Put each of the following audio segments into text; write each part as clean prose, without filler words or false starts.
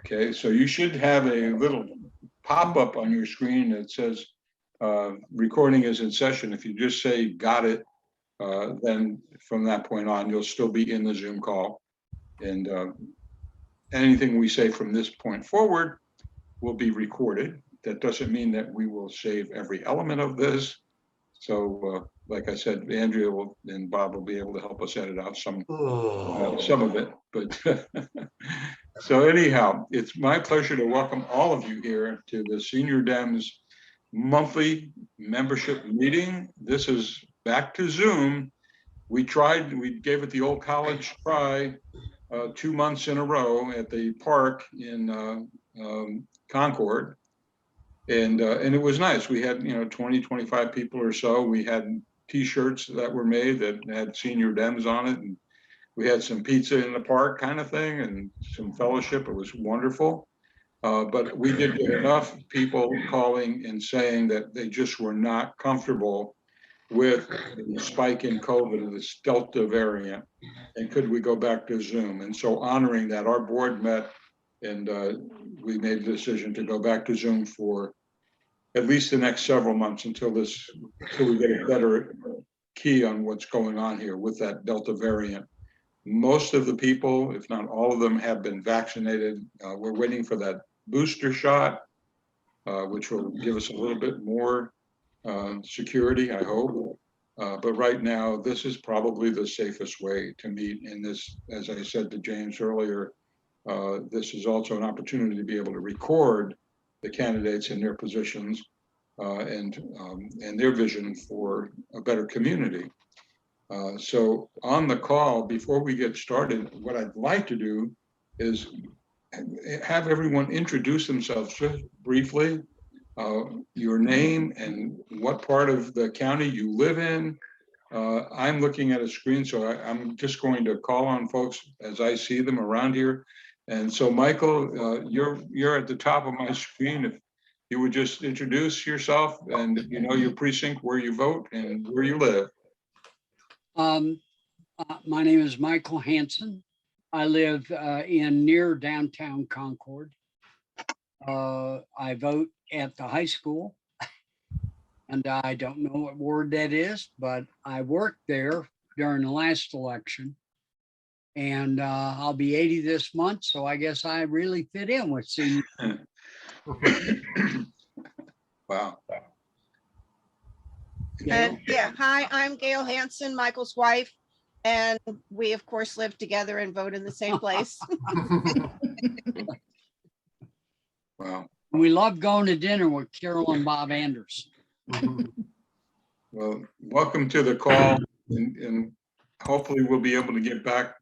Okay, so you should have a little pop-up on your screen that says recording is in session. If you just say got it, then from that point on, you'll still be in the Zoom call. And anything we say from this point forward will be recorded. That doesn't mean that we will save every element of this. So like I said, Andrea and Bob will be able to help us edit out some of it. But so anyhow, it's my pleasure to welcome all of you here to the Senior Dems monthly membership meeting. This is back to Zoom. We gave it the old college try 2 months in a row at the park in Concord. And it was nice. We had, 20, 25 people or so. We had T-shirts that were made that had Senior Dems on it. And we had some pizza in the park kind of thing and some fellowship. It was wonderful. But we did get enough people calling and saying that they just were not comfortable with the spike in COVID, this Delta variant. And could we go back to Zoom? And so honoring that, our board met and we made a decision to go back to Zoom for at least the next several months until we get a better key on what's going on here with that Delta variant. Most of the people, if not all of them, have been vaccinated. We're waiting for that booster shot, which will give us a little bit more security, I hope. But right now, this is probably the safest way to meet in this. As I said to James earlier, this is also an opportunity to be able to record the candidates in their positions and their vision for a better community. So on the call, before we get started, what I'd like to do is have everyone introduce themselves just briefly, your name and what part of the county you live in. I'm looking at a screen, so I'm just going to call on folks as I see them around here. And so, Michael, you're at the top of my screen. If you would just introduce yourself and your precinct, where you vote, and where you live. My name is Michael Hansen. I live near downtown Concord. I vote at the high school, and I don't know what ward that is, but I worked there during the last election. And I'll be 80 this month, so I guess I really fit in with senior. Wow. And yeah, hi, I'm Gail Hansen, Michael's wife, and we of course live together and vote in the same place. Wow. We love going to dinner with Carol and Bob Anderson. Well, welcome to the call, and hopefully we'll be able to get back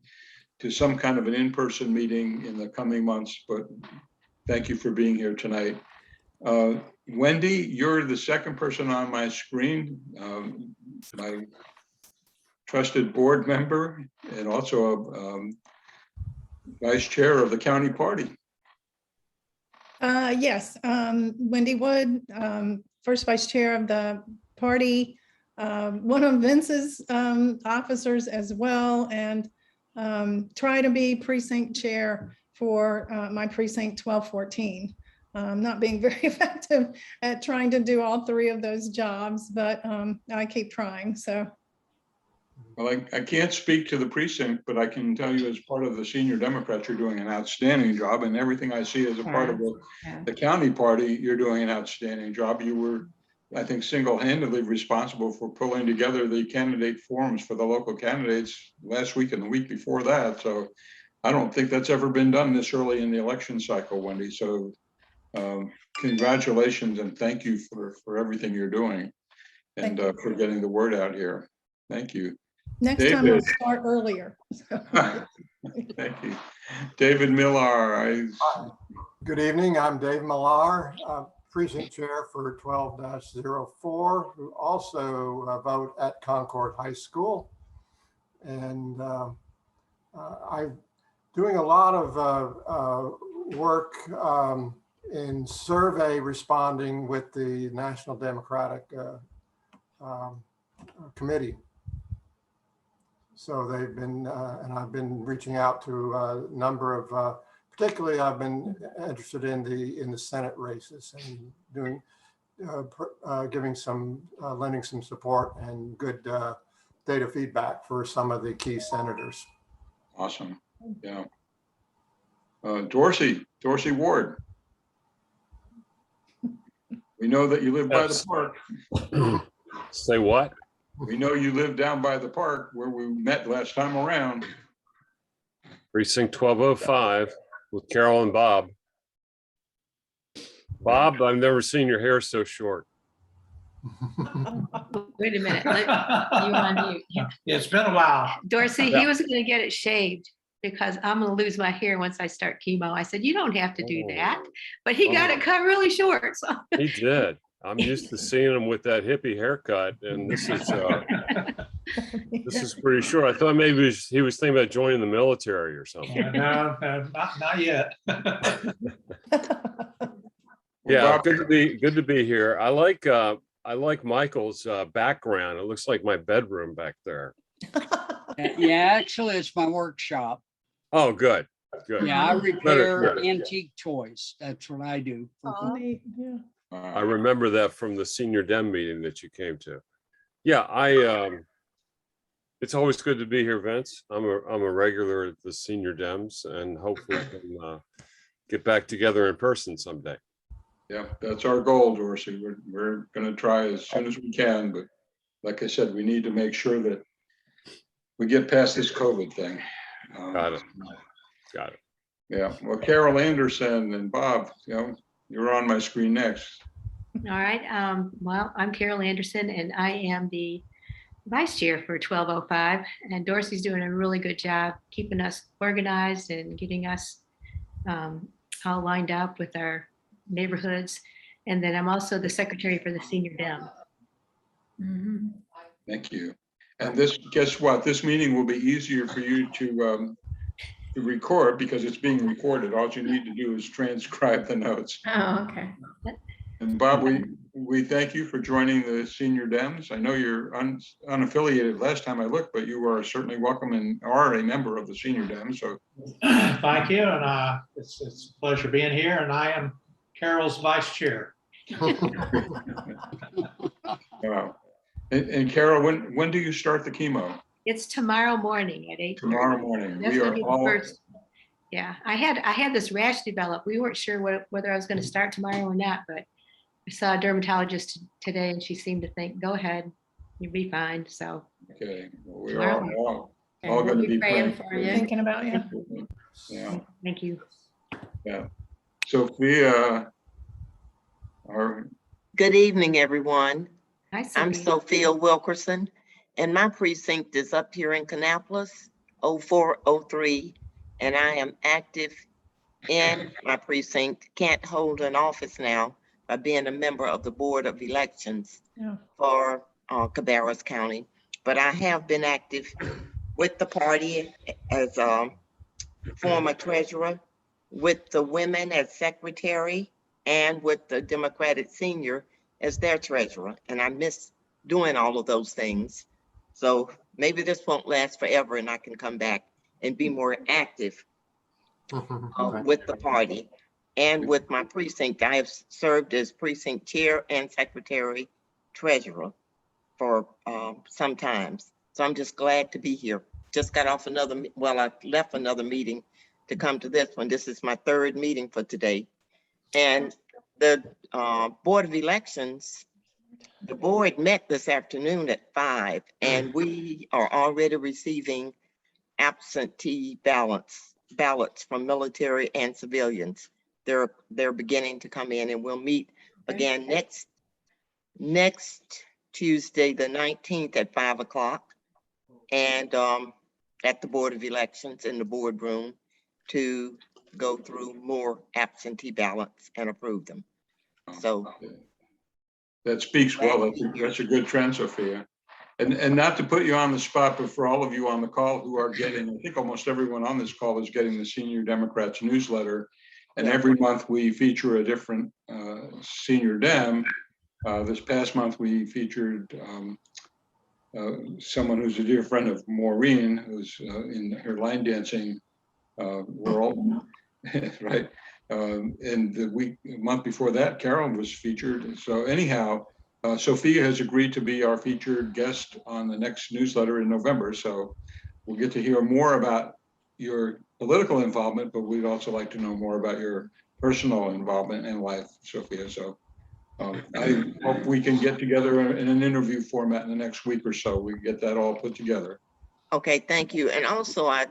to some kind of an in-person meeting in the coming months, but thank you for being here tonight. Wendy, you're the second person on my screen, my trusted board member and also vice chair of the county party. Yes, Wendy Wood, first vice chair of the party, one of Vince's officers as well, and try to be precinct chair for my precinct 1214. Not being very effective at trying to do all three of those jobs, but I keep trying. So, well, I can't speak to the precinct, but I can tell you as part of the Senior Democrats, you're doing an outstanding job, and everything I see as a part of the county party, you're doing an outstanding job. You were, I think, single-handedly responsible for pulling together the candidate forums for the local candidates last week and the week before that. So I don't think that's ever been done this early in the election cycle, Wendy. So congratulations and thank you for everything you're doing and for getting the word out here. Thank you. Next David. time I'll start earlier. Thank you. David Millar. Good evening. I'm Dave Millar, precinct chair for 12-04, who also vote at Concord High School. And I'm doing a lot of work in survey responding with the National Democratic Committee. So they've been, and I've been reaching out to a number of particularly I've been interested in the Senate races and doing, giving some, lending some support and good data feedback for some of the key senators. Awesome. Yeah. Dorsey Ward. We know that you live by the Yes. park. Say what? We know you live down by the park where we met last time around. Precinct 1205 with Carol and Bob. Bob, I've never seen your hair so short. Wait a minute, you on mute. Yeah. It's been a while. Dorsey, Yeah. he was gonna get it shaved because I'm gonna lose my hair once I start chemo. I said, you don't have to do that, but he got it cut really short, so. He did. I'm used to seeing him with that hippie haircut, and this is pretty short. I thought maybe he was thinking about joining the military or something. No, not yet. Yeah, Bob, good to be here. I like Michael's background. It looks like my bedroom back there. Yeah, actually, it's my workshop. Oh, good. Yeah, I repair Better. antique toys. That's what I do. for Oh. Neat, yeah. I remember that from the senior dem meeting that you came to. Yeah, it's always good to be here, Vince. I'm a regular at the senior dems, and hopefully we can get back together in person someday. Yeah, that's our goal, Dorsey. We're going to try as soon as we can, but like I said, we need to make sure that we get past this COVID thing. Got it. Yeah, well, Carol Anderson and Bob, you're on my screen next. All right, well, I'm Carol Anderson and I am the vice chair for 1205. And Dorsey's doing a really good job keeping us organized and getting us all lined up with our neighborhoods. And then I'm also the secretary for the senior dem. Thank you. And guess what? This meeting will be easier for you to record because it's being recorded. All you need to do is transcribe the notes. Oh, okay. And Bob, we thank you for joining the senior dems. I know you're unaffiliated last time I looked, but you are certainly welcome and are a member of the senior dems. So Thank you, and it's a pleasure being here, and I am Carol's vice chair. wow. And Carol, when do you start the chemo? It's tomorrow morning at 8:30. Tomorrow morning. That's We gonna are be the all first. Yeah, I had this rash develop. We weren't sure whether I was going to start tomorrow or not, but I saw a dermatologist today and she seemed to think, go ahead, you'll be fine. So okay. Well, we are all going to be praying for you. Thinking about you. Yeah. thank you. Yeah. Sophia, Good evening, everyone. Hi, I'm Sophia. Sophia Wikerson, and my precinct is up here in Kannapolis, 0403, and I am active in my precinct. Can't hold an office now by being a member of the Board of Elections Yeah. for Cabarrus County, but I have been active with the party as a former treasurer, with the women as secretary, and with the Democratic senior as their treasurer. And I miss doing all of those things. So maybe this won't last forever and I can come back and be more active with the party and with my precinct. I have served as precinct chair and secretary treasurer for some times. So I'm just glad to be here. Just got off I left another meeting to come to this one. This is my third meeting for today. And the Board of Elections, the board met this afternoon at 5, and we are already receiving absentee ballots from military and civilians. They're beginning to come in, and we'll meet again next Tuesday, the 19th at 5 o'clock, and at the Board of Elections in the boardroom to go through more absentee ballots and approve them. So that speaks well. That's a good trend, Sophia. And not to put you on the spot, but for all of you on the call who are getting, I think almost everyone on this call is getting the Senior Democrats newsletter. And every month we feature a different senior dem. This past month we featured someone who's a dear friend of Maureen, who's in her line dancing world. right? And the month before that, Carol was featured. So anyhow, Sophia has agreed to be our featured guest on the next newsletter in November. So we'll get to hear more about your political involvement, but we'd also like to know more about your personal involvement in life, Sophia. So I hope we can get together in an interview format in the next week or so. We can get that all put together. Okay, thank you. And also I'm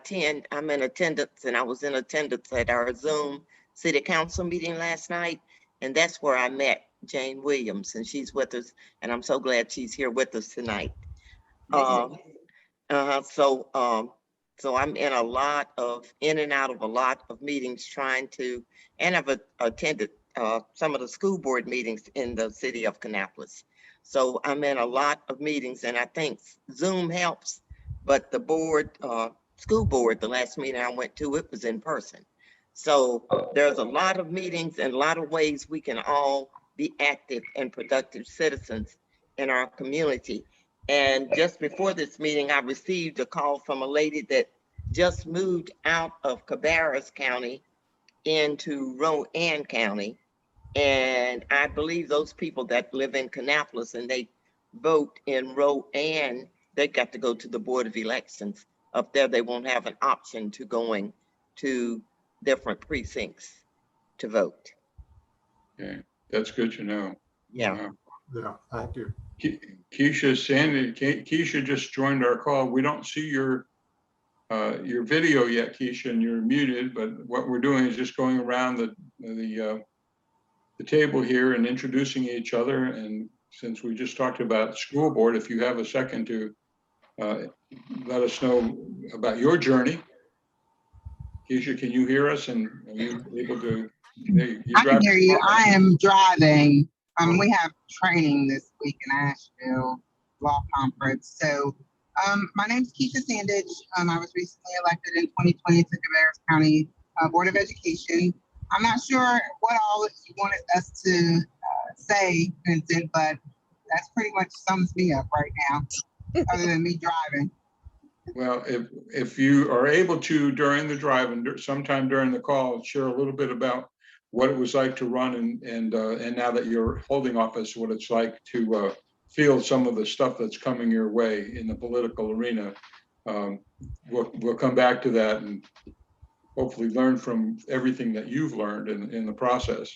in attendance, and I was in attendance at our Zoom City Council meeting last night. And that's where I met Jayne Williams, and she's with us. And I'm so glad she's here with us tonight. So I'm in and out of a lot of meetings and I've attended some of the school board meetings in the city of Kannapolis. So I'm in a lot of meetings, and I think Zoom helps, but the board, school board, the last meeting I went to, it was in person. So there's a lot of meetings and a lot of ways we can all be active and productive citizens in our community. And just before this meeting, I received a call from a lady that just moved out of Cabarrus County into Rowan County. And I believe those people that live in Kannapolis and they vote in Rowan, they got to go to the Board of Elections. Up there, they won't have an option to going to different precincts to vote. Okay, that's good to know. Yeah. Yeah, thank you. Keshia Sandidge, Keshia just joined our call. We don't see your video yet, Keshia, and you're muted, but what we're doing is just going around the table here and introducing each other. And since we just talked about school board, if you have a second to let us know about your journey. Keshia, can you hear us, and are you able to? I can hear you. I am driving. We have training this week in Asheville Law Conference. So my name is Keshia Sandidge. I was recently elected in 2020 to Cabarrus County Board of Education. I'm not sure what all you wanted us to say, Vincent, but that's pretty much sums me up right now, other than me driving. Well, if you are able to, during the drive and sometime during the call, share a little bit about what it was like to run and now that you're holding office, what it's like to feel some of the stuff that's coming your way in the political arena. We'll come back to that and hopefully learn from everything that you've learned in the process.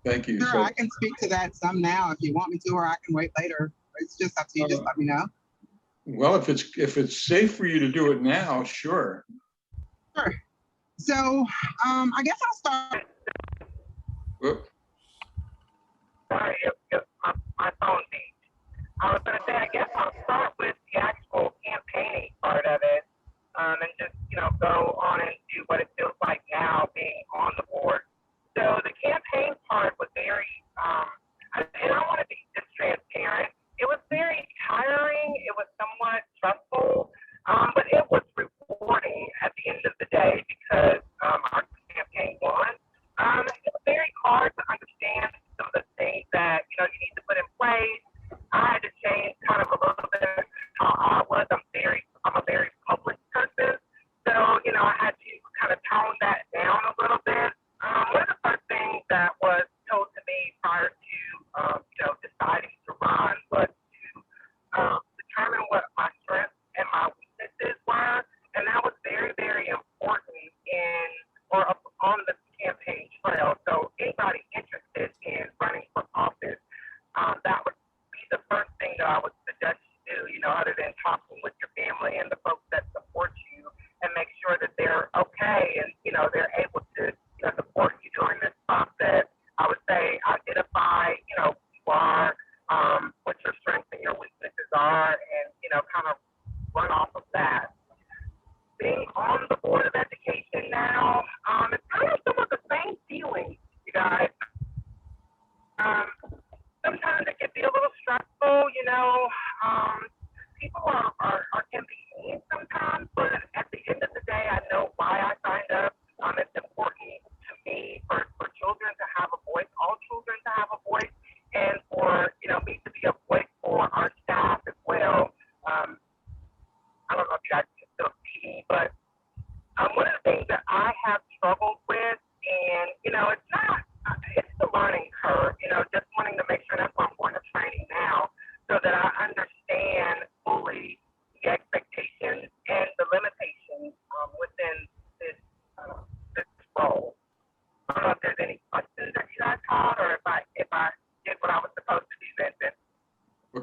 Thank you. Sure, So, I can speak to that some now if you want me to, or I can wait later. It's just up to you. Just let me know. Well, if it's safe for you to do it now, sure. Sure. So I guess I'll start. Whoop. Sorry, if my phone beat. I was going to say, I guess I'll start with the actual campaigning part of it, and just, go on and do what it feels like now being on the board. So the campaign part was very, and I want to be just transparent. It was very tiring. It was somewhat stressful, but it was rewarding at the end of the day because our campaign won. It was very hard to understand some of the things that you need to put in place. I had to change kind of a little bit how I was. I'm a very public person, so I had to kind of tone that down a little bit. One of the first things that was told to me prior to deciding to run was to determine what my strengths and my weaknesses were, and that was very, very important on the campaign trail. So anybody interested in running for office, that would be the first thing that I would suggest you do, other than talking with your family and the folks that support you, and make sure that they're okay and, they're able to support you during this process. I would say identify, who you are, what your strengths and your weaknesses are, and, kind of run off of that. Being on the Board of Education now, it's kind of some of the same feelings, you guys. Sometimes it can be a little stressful, people can be mean sometimes, but at the end of the day, I know why I signed up. It's important to me for children to have a voice, all children to have a voice, and for, me to be a voice for our staff as well. I don't know if you guys can still see me, but one of the things that I have struggled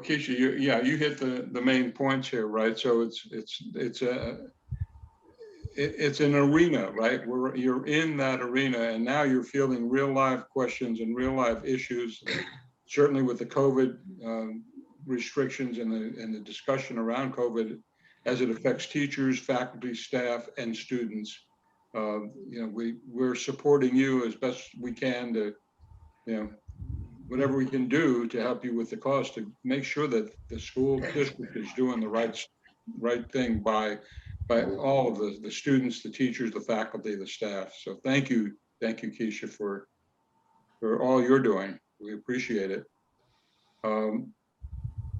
Keshia, you hit the main points here, right? So it's an arena, right? You're in that arena, and now you're fielding real life questions and real life issues. Certainly with the COVID restrictions and the discussion around COVID as it affects teachers, faculty, staff, and students. We're supporting you as best we can to, whatever we can do to help you with the cost to make sure that the school district is doing the right thing by all of the students, the teachers, the faculty, the staff. So thank you, Keshia, for all you're doing. We appreciate it.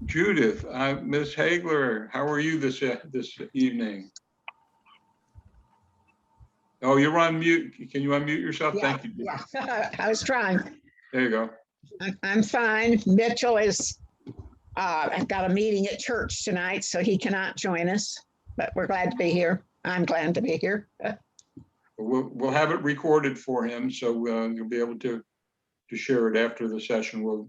Judith, Ms. Hagler, how are you this evening? Oh, you're on mute. Can you unmute yourself? Yeah, Thank you. yeah. I was trying. There you go. I'm fine. Mitchell is, I've got a meeting at church tonight, so he cannot join us, but we're glad to be here. I'm glad to be here. We'll have it recorded for him, so you'll be able to share it after the session. We'll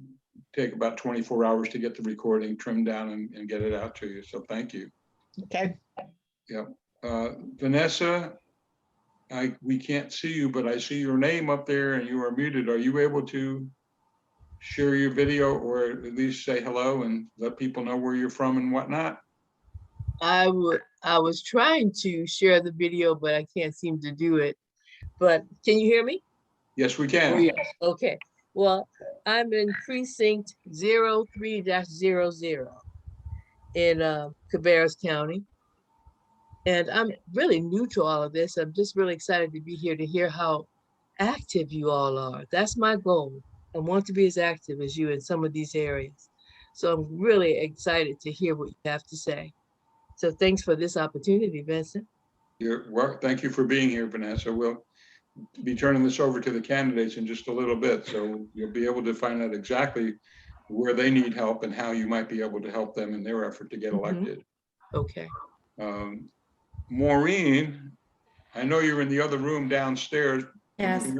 take about 24 hours to get the recording trimmed down and get it out to you. So thank you. Okay. Yeah. Vanessa, we can't see you, but I see your name up there and you are muted. Are you able to share your video or at least say hello and let people know where you're from and whatnot? I was trying to share the video, but I can't seem to do it. But can you hear me? Yes, we can. Oh, yes. Okay. Well, I'm in precinct 03-00 in Cabarrus County. And I'm really new to all of this. I'm just really excited to be here to hear how active you all are. That's my goal. I want to be as active as you in some of these areas. So I'm really excited to hear what you have to say. So thanks for this opportunity, Vincent. Thank you for being here, Vanessa. We'll be turning this over to the candidates in just a little bit. So you'll be able to find out exactly where they need help and how you might be able to help them in their effort to get elected. Okay. Maureen, I know you're in the other room downstairs. Yes.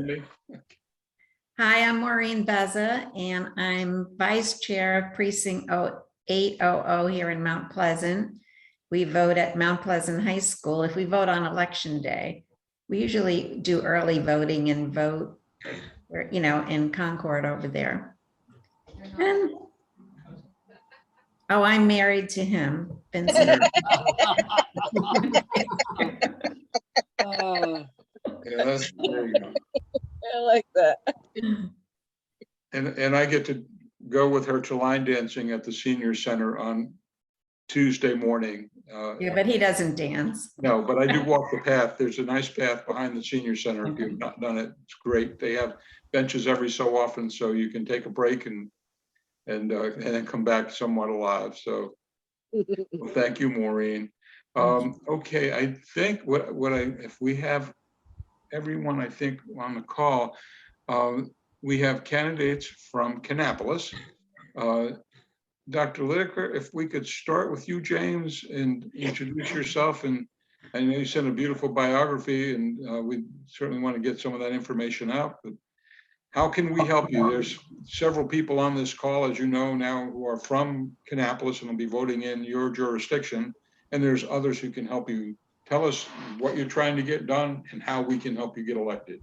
Hi, I'm Maureen Vezza, and I'm Vice Chair of Precinct 800 here in Mount Pleasant. We vote at Mount Pleasant High School. If we vote on election day, we usually do early voting and vote, in Concord over there. And oh, I'm married to him, Vincent. Yeah, there you go. I like that. And I get to go with her to line dancing at the senior center on Tuesday morning. Yeah, but he doesn't dance. No, but I do walk the path. There's a nice path behind the senior center. If you've not done it, it's great. They have benches every so often, so you can take a break and then come back somewhat alive. So well, thank you, Maureen. Okay, I think if we have everyone, I think on the call, we have candidates from Kannapolis. Dr. Litaker, if we could start with you, James, and introduce yourself. And I know you sent a beautiful biography, and we certainly want to get some of that information out. But how can we help you? There's several people on this call, as you know now, who are from Kannapolis and will be voting in your jurisdiction. And there's others who can help you. Tell us what you're trying to get done and how we can help you get elected.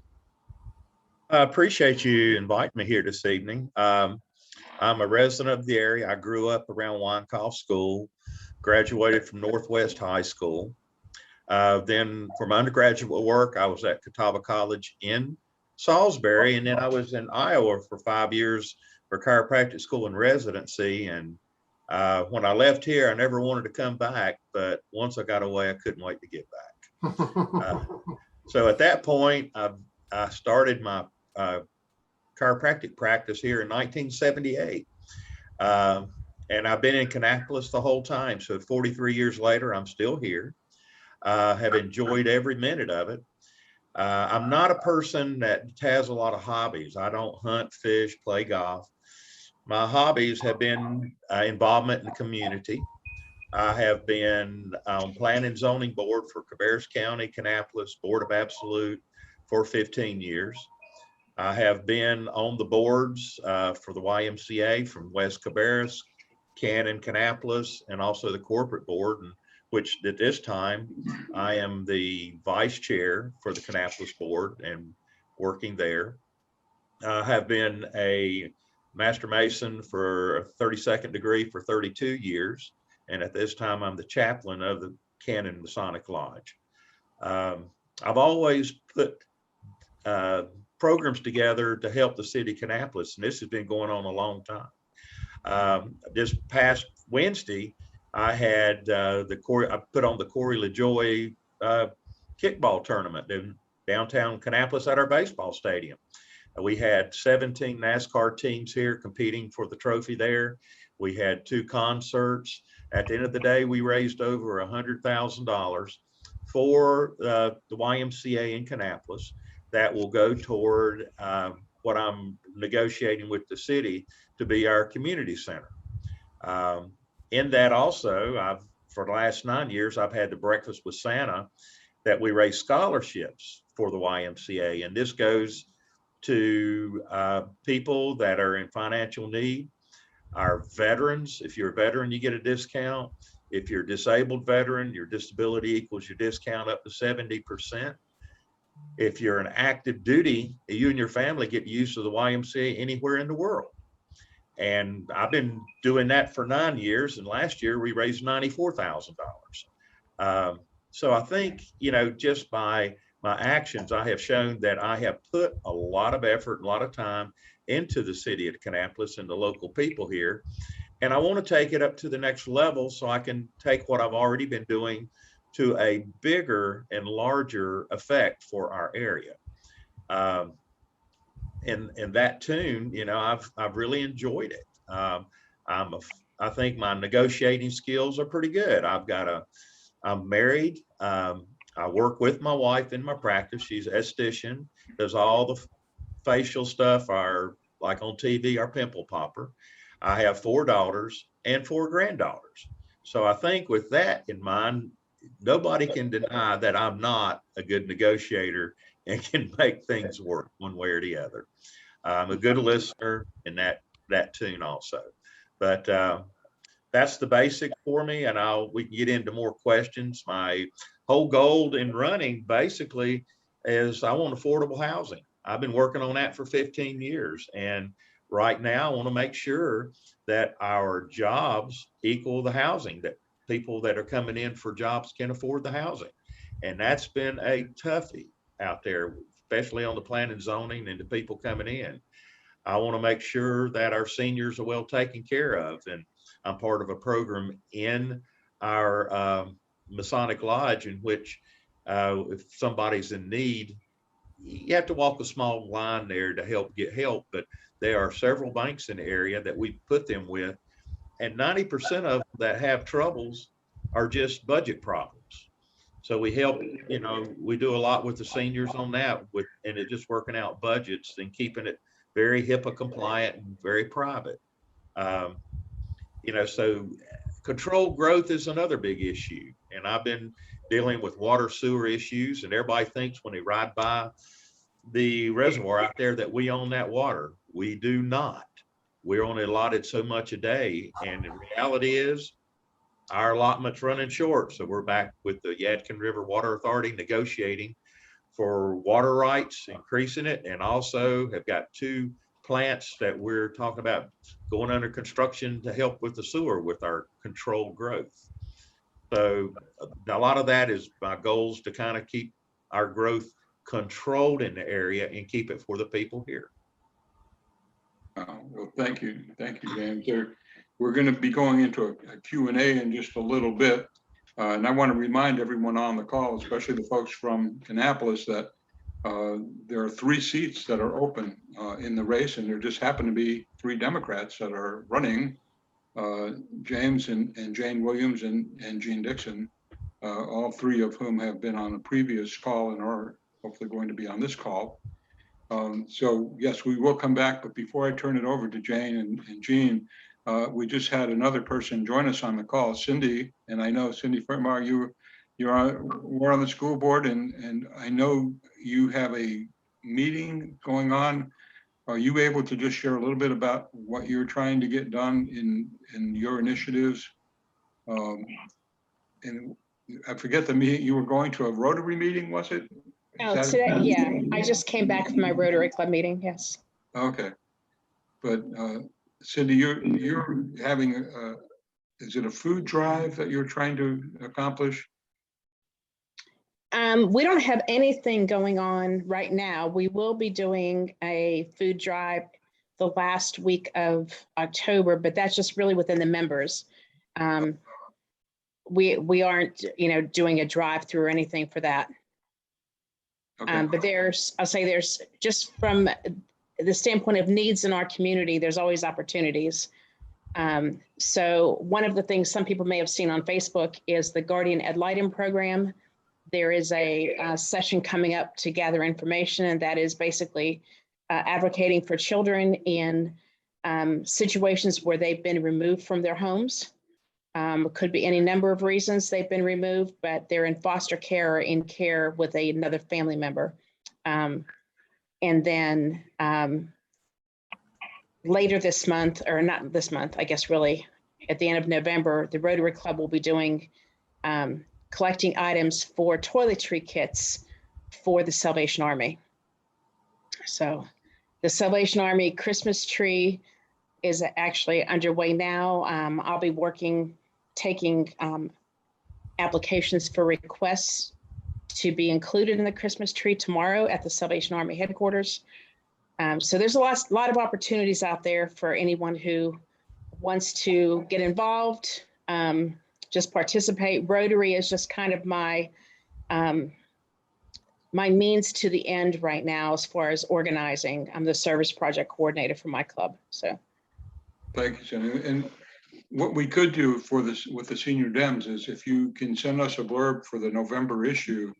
I appreciate you inviting me here this evening. I'm a resident of the area. I grew up around Wyckoff School, graduated from Northwest High School. Then for my undergraduate work, I was at Catawba College in Salisbury, and then I was in Iowa for 5 years for chiropractic school and residency. And when I left here, I never wanted to come back, but once I got away, I couldn't wait to get back. So at that point, I started my chiropractic practice here in 1978. And I've been in Kannapolis the whole time. So 43 years later, I'm still here. Have enjoyed every minute of it. I'm not a person that has a lot of hobbies. I don't hunt, fish, play golf. My hobbies have been involvement in the community. I have been on Planning and Zoning Board for Cabarrus County, Kannapolis, Board of Absolute for 15 years. I have been on the boards for the YMCA from West Cabarrus, Cannon, Kannapolis, and also the corporate board, and which at this time I am the vice chair for the Kannapolis board and working there. I have been a master mason for a 32nd degree for 32 years. And at this time, I'm the chaplain of the Cannon Masonic Lodge. I've always put programs together to help the city of Kannapolis, and this has been going on a long time. This past Wednesday, I had I put on the Corey LaJoy kickball tournament in downtown Kannapolis at our baseball stadium. We had 17 NASCAR teams here competing for the trophy there. We had 2 concerts. At the end of the day, we raised over $100,000 for the YMCA in Kannapolis that will go toward what I'm negotiating with the city to be our community center. In that also, for the last 9 years, I've had the Breakfast with Santa that we raise scholarships for the YMCA. And this goes to people that are in financial need, our veterans. If you're a veteran, you get a discount. If you're a disabled veteran, your disability equals your discount up to 70%. If you're an active duty, you and your family get use of the YMCA anywhere in the world. And I've been doing that for 9 years. And last year we raised $94,000. So I think, just by my actions, I have shown that I have put a lot of effort, a lot of time into the city of Kannapolis and the local people here. And I want to take it up to the next level so I can take what I've already been doing to a bigger and larger effect for our area. In that tune, I've really enjoyed it. I think my negotiating skills are pretty good. I'm married. I work with my wife in my practice. She's an esthetician, does all the facial stuff, like on TV, our pimple popper. I have 4 daughters and 4 granddaughters. So I think with that in mind, nobody can deny that I'm not a good negotiator and can make things work one way or the other. I'm a good listener in that tune also. But that's the basic for me, and we can get into more questions. My whole goal in running basically is I want affordable housing. I've been working on that for 15 years. And right now I want to make sure that our jobs equal the housing, that people that are coming in for jobs can afford the housing. And that's been a toughie out there, especially on the planning and zoning and the people coming in. I want to make sure that our seniors are well taken care of. And I'm part of a program in our Masonic Lodge in which if somebody's in need, you have to walk a small line there to get help. But there are several banks in the area that we put them with. And 90% of them that have troubles are just budget problems. So we help, we do a lot with the seniors on that, and it's just working out budgets and keeping it very HIPAA compliant and very private. So controlled growth is another big issue. And I've been dealing with water sewer issues, and everybody thinks when they ride by the reservoir out there that we own that water. We do not. We're only allotted so much a day. And the reality is our allotment's running short. So we're back with the Yadkin River Water Authority negotiating for water rights, increasing it, and also have got 2 plants that we're talking about going under construction to help with the sewer with our controlled growth. So a lot of that is my goals to kind of keep our growth controlled in the area and keep it for the people here. Well, thank you, James. We're going to be going into a Q&A in just a little bit. And I want to remind everyone on the call, especially the folks from Kannapolis, that there are 3 seats that are open in the race, and there just happen to be 3 Democrats that are running, James and Jayne Williams and Jean Dixon, all 3 of whom have been on a previous call and are hopefully going to be on this call. So yes, we will come back, but before I turn it over to Jayne and Jean, we just had another person join us on the call, Cindy, and I know Cindy Fermar, we're on the school board, and I know you have a meeting going on are you able to just share a little bit about what you're trying to get done in your initiatives? And I forget the meeting, you were going to a Rotary meeting, was it? Oh, today, yeah, I just came back from my Rotary Club meeting, yes. Okay. But Cindy, you're having, is it a food drive that you're trying to accomplish? We don't have anything going on right now. We will be doing a food drive the last week of October, but that's just really within the members. We aren't, doing a drive through or anything for that. Okay. But I'll say there's just from the standpoint of needs in our community, there's always opportunities. So one of the things some people may have seen on Facebook is the Guardian Ad Litem program. There is a session coming up to gather information, and that is basically advocating for children in situations where they've been removed from their homes. It could be any number of reasons they've been removed, but they're in foster care or in care with another family member. And then later this month, or not this month, I guess really at the end of November, the Rotary Club will be doing collecting items for toiletry kits for the Salvation Army. So the Salvation Army Christmas tree is actually underway now. I'll be taking applications for requests to be included in the Christmas tree tomorrow at the Salvation Army headquarters. So there's a lot of opportunities out there for anyone who wants to get involved, just participate. Rotary is just kind of my means to the end right now as far as organizing. I'm the service project coordinator for my club. So thank you, Cindy. And what we could do for this with the Senior Dems is if you can send us a blurb for the November issue,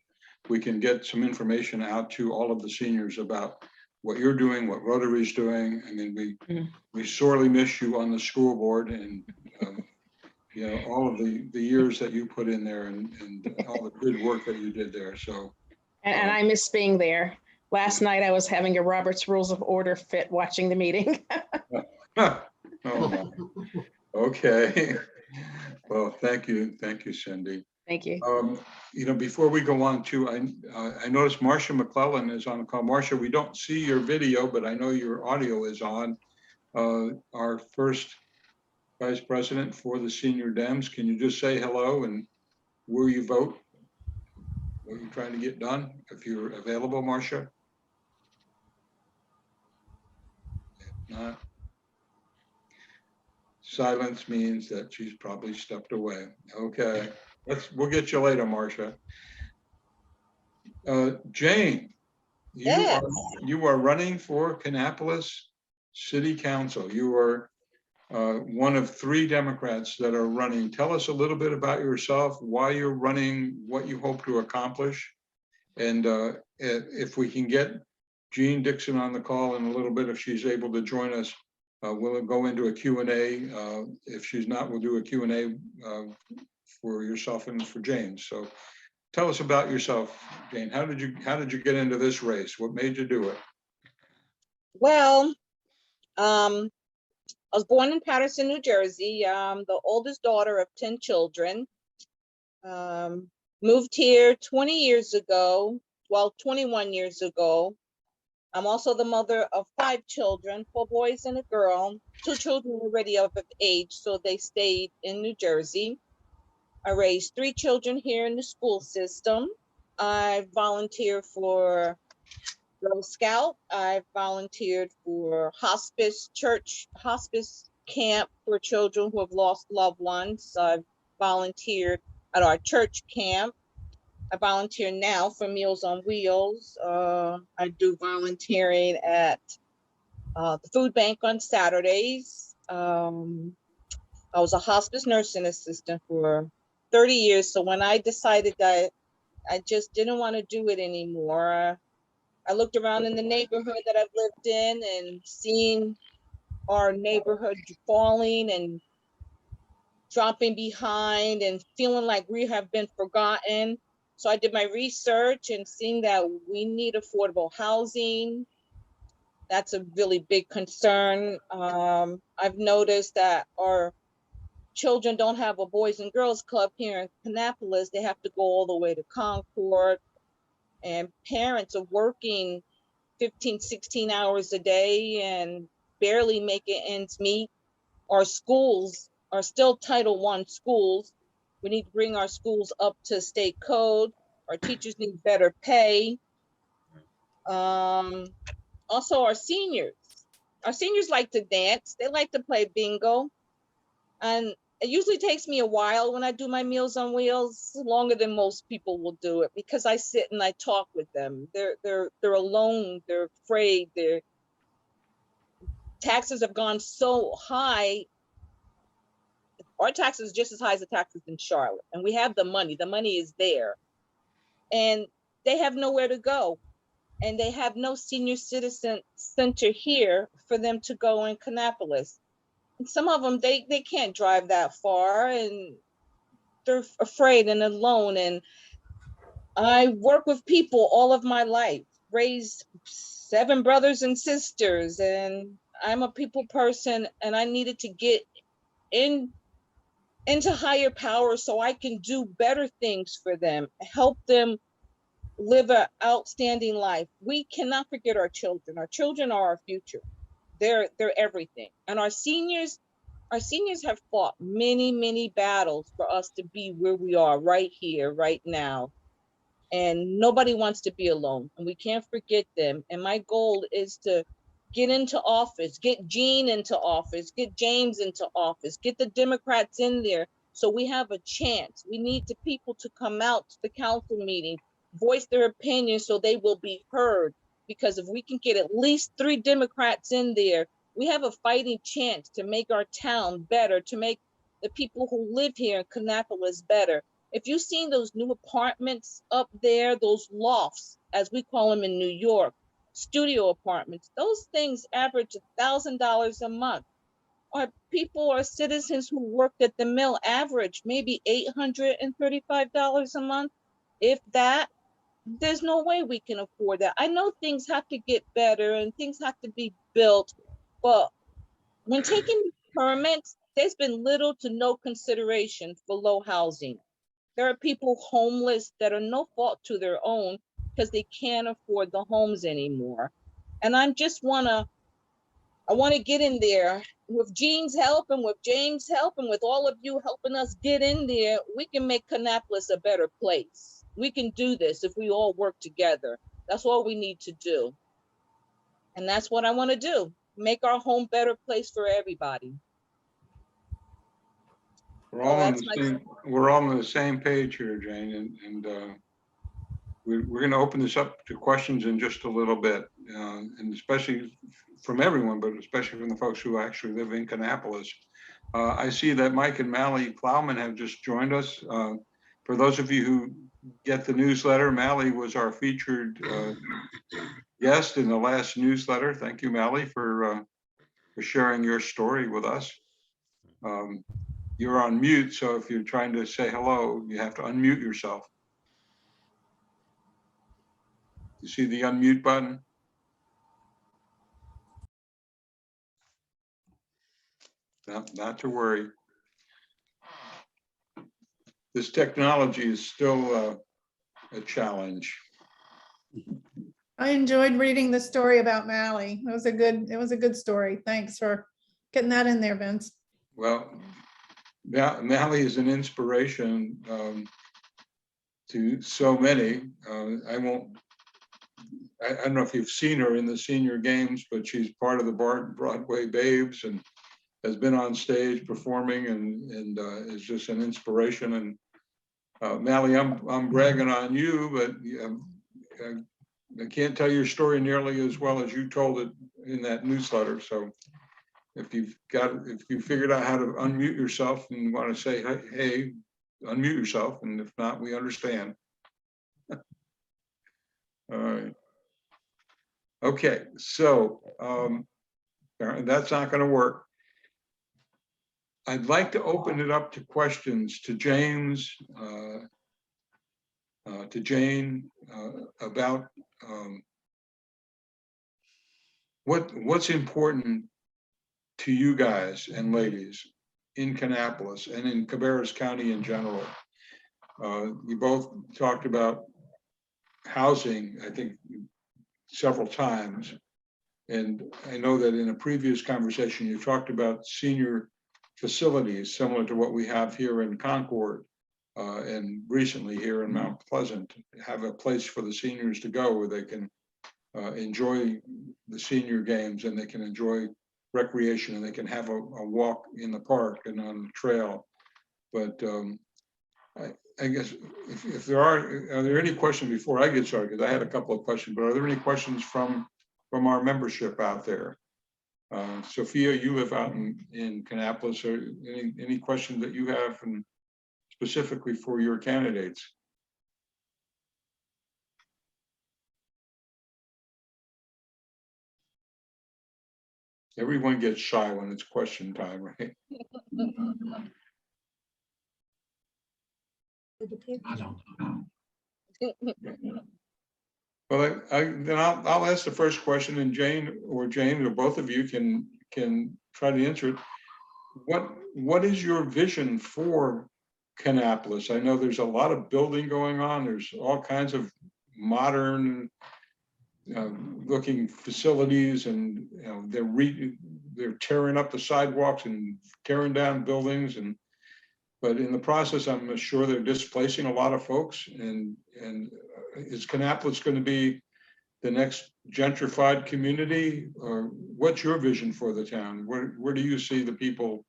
we can get some information out to all of the seniors about what you're doing, what Rotary is doing. I mean, we sorely miss you on the school board, and all of the years that you put in there and all the good work that you did there. So, and I miss being there. Last night I was having a Robert's Rules of Order fit watching the meeting. Oh, okay. Well, thank you, Cindy. Thank you. Before we go on to, I noticed Marcia McClellan is on the call. Marcia, we don't see your video, but I know your audio is on. Our first Vice President for the Senior Dems, can you just say hello and where you vote? What you're trying to get done, if you're available, Marcia? If not, silence means that she's probably stepped away. Okay, we'll get you later, Marcia. Jayne, you are running for Kannapolis City Council. You are one of 3 Democrats that are running. Tell us a little bit about yourself, why you're running, what you hope to accomplish. And if we can get Jean Dixon on the call in a little bit, if she's able to join us, we'll go into a Q&A. If she's not, we'll do a Q&A for yourself and for Jayne. So tell us about yourself, Jayne. How did you get into this race? What made you do it? Well, I was born in Paterson, New Jersey. The oldest daughter of 10 children. Moved here 20 years ago, well, 21 years ago. I'm also the mother of 5 children, 4 boys and a girl. 2 children already of age, so they stayed in New Jersey. I raised 3 children here in the school system. I volunteered for Girl Scout. I volunteered for hospice camp for children who have lost loved ones. I've volunteered at our church camp. I volunteer now for Meals on Wheels. I do volunteering at the food bank on Saturdays. I was a hospice nursing assistant for 30 years. So when I decided that I just didn't want to do it anymore, I looked around in the neighborhood that I've lived in and seen our neighborhood falling and dropping behind and feeling like we have been forgotten. So I did my research and seeing that we need affordable housing. That's a really big concern. I've noticed that our children don't have a Boys and Girls Club here in Kannapolis. They have to go all the way to Concord, and parents are working 15, 16 hours a day and barely making ends meet. Our schools are still Title I schools. We need to bring our schools up to state code. Our teachers need better pay. Also, our seniors like to dance. They like to play bingo. And it usually takes me a while when I do my Meals on Wheels, longer than most people will do it, because I sit and I talk with them. They're alone. They're afraid. Their taxes have gone so high. Our taxes are just as high as the taxes in Charlotte, and we have the money. The money is there, and they have nowhere to go, and they have no senior citizen center here for them to go in Kannapolis. And some of them, they can't drive that far, and they're afraid and alone. And I work with people all of my life, raised 7 brothers and sisters, and I'm a people person, and I needed to get into higher power so I can do better things for them, help them live an outstanding life. We cannot forget our children. Our children are our future. They're everything. And our seniors have fought many, many battles for us to be where we are right here, right now. And nobody wants to be alone, and we can't forget them. And my goal is to get into office, get Jayne into office, get James into office, get the Democrats in there so we have a chance. We need the people to come out to the council meeting, voice their opinion so they will be heard. Because if we can get at least 3 Democrats in there, we have a fighting chance to make our town better, to make the people who live here in Kannapolis better. If you've seen those new apartments up there, those lofts, as we call them in New York, studio apartments, those things average $1,000 a month. Our people, our citizens who worked at the mill average maybe $835 a month. If that, there's no way we can afford that. I know things have to get better and things have to be built, but when taking permits, there's been little to no consideration for low housing. There are people homeless that are no fault to their own because they can't afford the homes anymore. And I want to get in there with Jayne's help and with James' help and with all of you helping us get in there. We can make Kannapolis a better place. We can do this if we all work together. That's all we need to do. And that's what I want to do. Make our home a better place for everybody. We're all on the same page here, Jayne, and we're going to open this up to questions in just a little bit, and especially from everyone, but especially from the folks who actually live in Kannapolis. I see that Mike and Mally Plowman have just joined us. For those of you who get the newsletter, Mally was our featured guest in the last newsletter. Thank you, Mally, for sharing your story with us. You're on mute, so if you're trying to say hello, you have to unmute yourself. You see the unmute button? No, not to worry. This technology is still a challenge. I enjoyed reading the story about Mally. It was a good story. Thanks for getting that in there, Vince. Well, Mally is an inspiration to so many. I don't know if you've seen her in the senior games, but she's part of the Broadway Babes and has been on stage performing and is just an inspiration. And Mally, I'm bragging on you, but I can't tell your story nearly as well as you told it in that newsletter. So if you figured out how to unmute yourself and you want to say, hey, unmute yourself. And if not, we understand. All right. Okay, so that's not going to work. I'd like to open it up to questions to James, to Jayne about what's important to you guys and ladies in Kannapolis and in Cabarrus County in general? You both talked about housing, I think, several times. And I know that in a previous conversation, you talked about senior facilities similar to what we have here in Concord and recently here in Mount Pleasant, have a place for the seniors to go where they can enjoy the senior games and they can enjoy recreation and they can have a walk in the park and on the trail. But I guess if there are there any questions before I get started? Because I had a couple of questions, but are there any questions from our membership out there? Sophia, you live out in Kannapolis. Or any questions that you have and specifically for your candidates? Everyone gets shy when it's question time, right? I don't know. Well, then I'll ask the first question, and Jayne or both of you can try to answer it. What is your vision for Kannapolis? I know there's a lot of building going on. There's all kinds of modern looking facilities, and they're tearing up the sidewalks and tearing down buildings, but in the process, I'm sure they're displacing a lot of folks. And is Kannapolis going to be the next gentrified community, or what's your vision for the town? Where do you see the people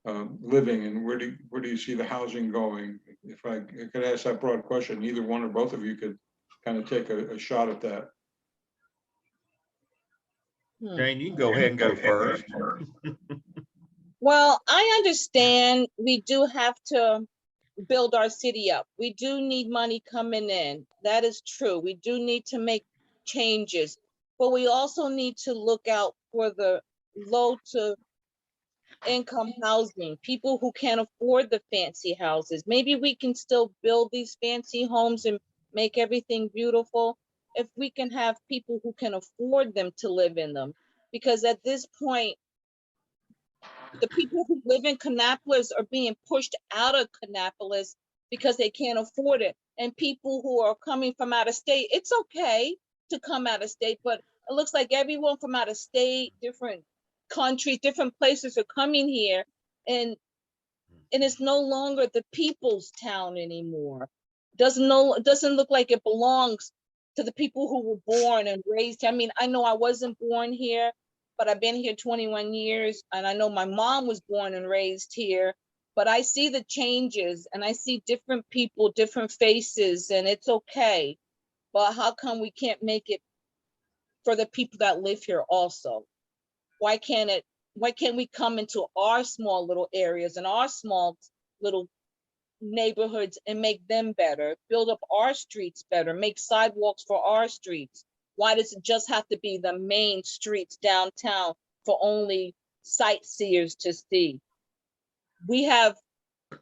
living, and where do you see the housing going? If I could ask that broad question, either one or both of you could kind of take a shot at that. Jayne, you can go ahead and go first. Well, I understand we do have to build our city up. We do need money coming in. That is true. We do need to make changes, but we also need to look out for the low to income housing, people who can't afford the fancy houses. Maybe we can still build these fancy homes and make everything beautiful if we can have people who can afford them to live in them. Because at this point, the people who live in Kannapolis are being pushed out of Kannapolis because they can't afford it. And people who are coming from out of state, it's okay to come out of state, but it looks like everyone from out of state, different countries, different places are coming here, and it's no longer the people's town anymore. Doesn't look like it belongs to the people who were born and raised here. I mean, I know I wasn't born here, but I've been here 21 years, and I know my mom was born and raised here, but I see the changes and I see different people, different faces, and it's okay. But how come we can't make it for the people that live here also? Why can't we come into our small little areas and our small little neighborhoods and make them better, build up our streets better, make sidewalks for our streets? Why does it just have to be the main streets downtown for only sightseers to see? We have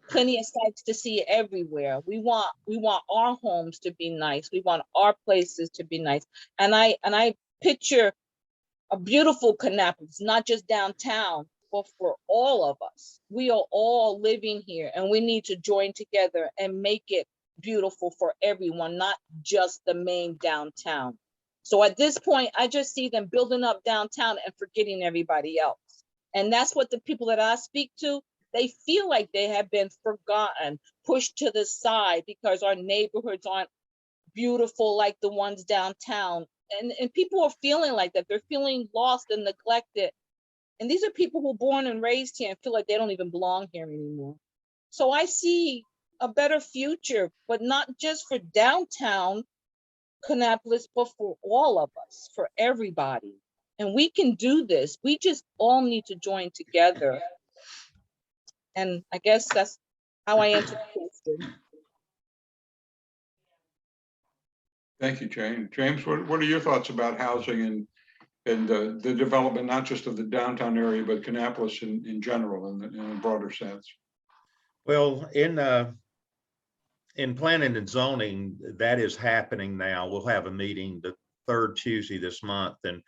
plenty of sights to see everywhere. We want our homes to be nice. We want our places to be nice. And I picture a beautiful Kannapolis, not just downtown, but for all of us. We are all living here, and we need to join together and make it beautiful for everyone, not just the main downtown. So at this point, I just see them building up downtown and forgetting everybody else. And that's what the people that I speak to, they feel like they have been forgotten, pushed to the side because our neighborhoods aren't beautiful like the ones downtown. And people are feeling like that. They're feeling lost and neglected. And these are people who were born and raised here and feel like they don't even belong here anymore. So I see a better future, but not just for downtown Kannapolis, but for all of us, for everybody. And we can do this. We just all need to join together. And I guess that's how I answer the question. Thank you, Jayne. James, what are your thoughts about housing and the development, not just of the downtown area, but Kannapolis in general, in a broader sense? Well, in planning and zoning, that is happening now. We'll have a meeting the third Tuesday this month, and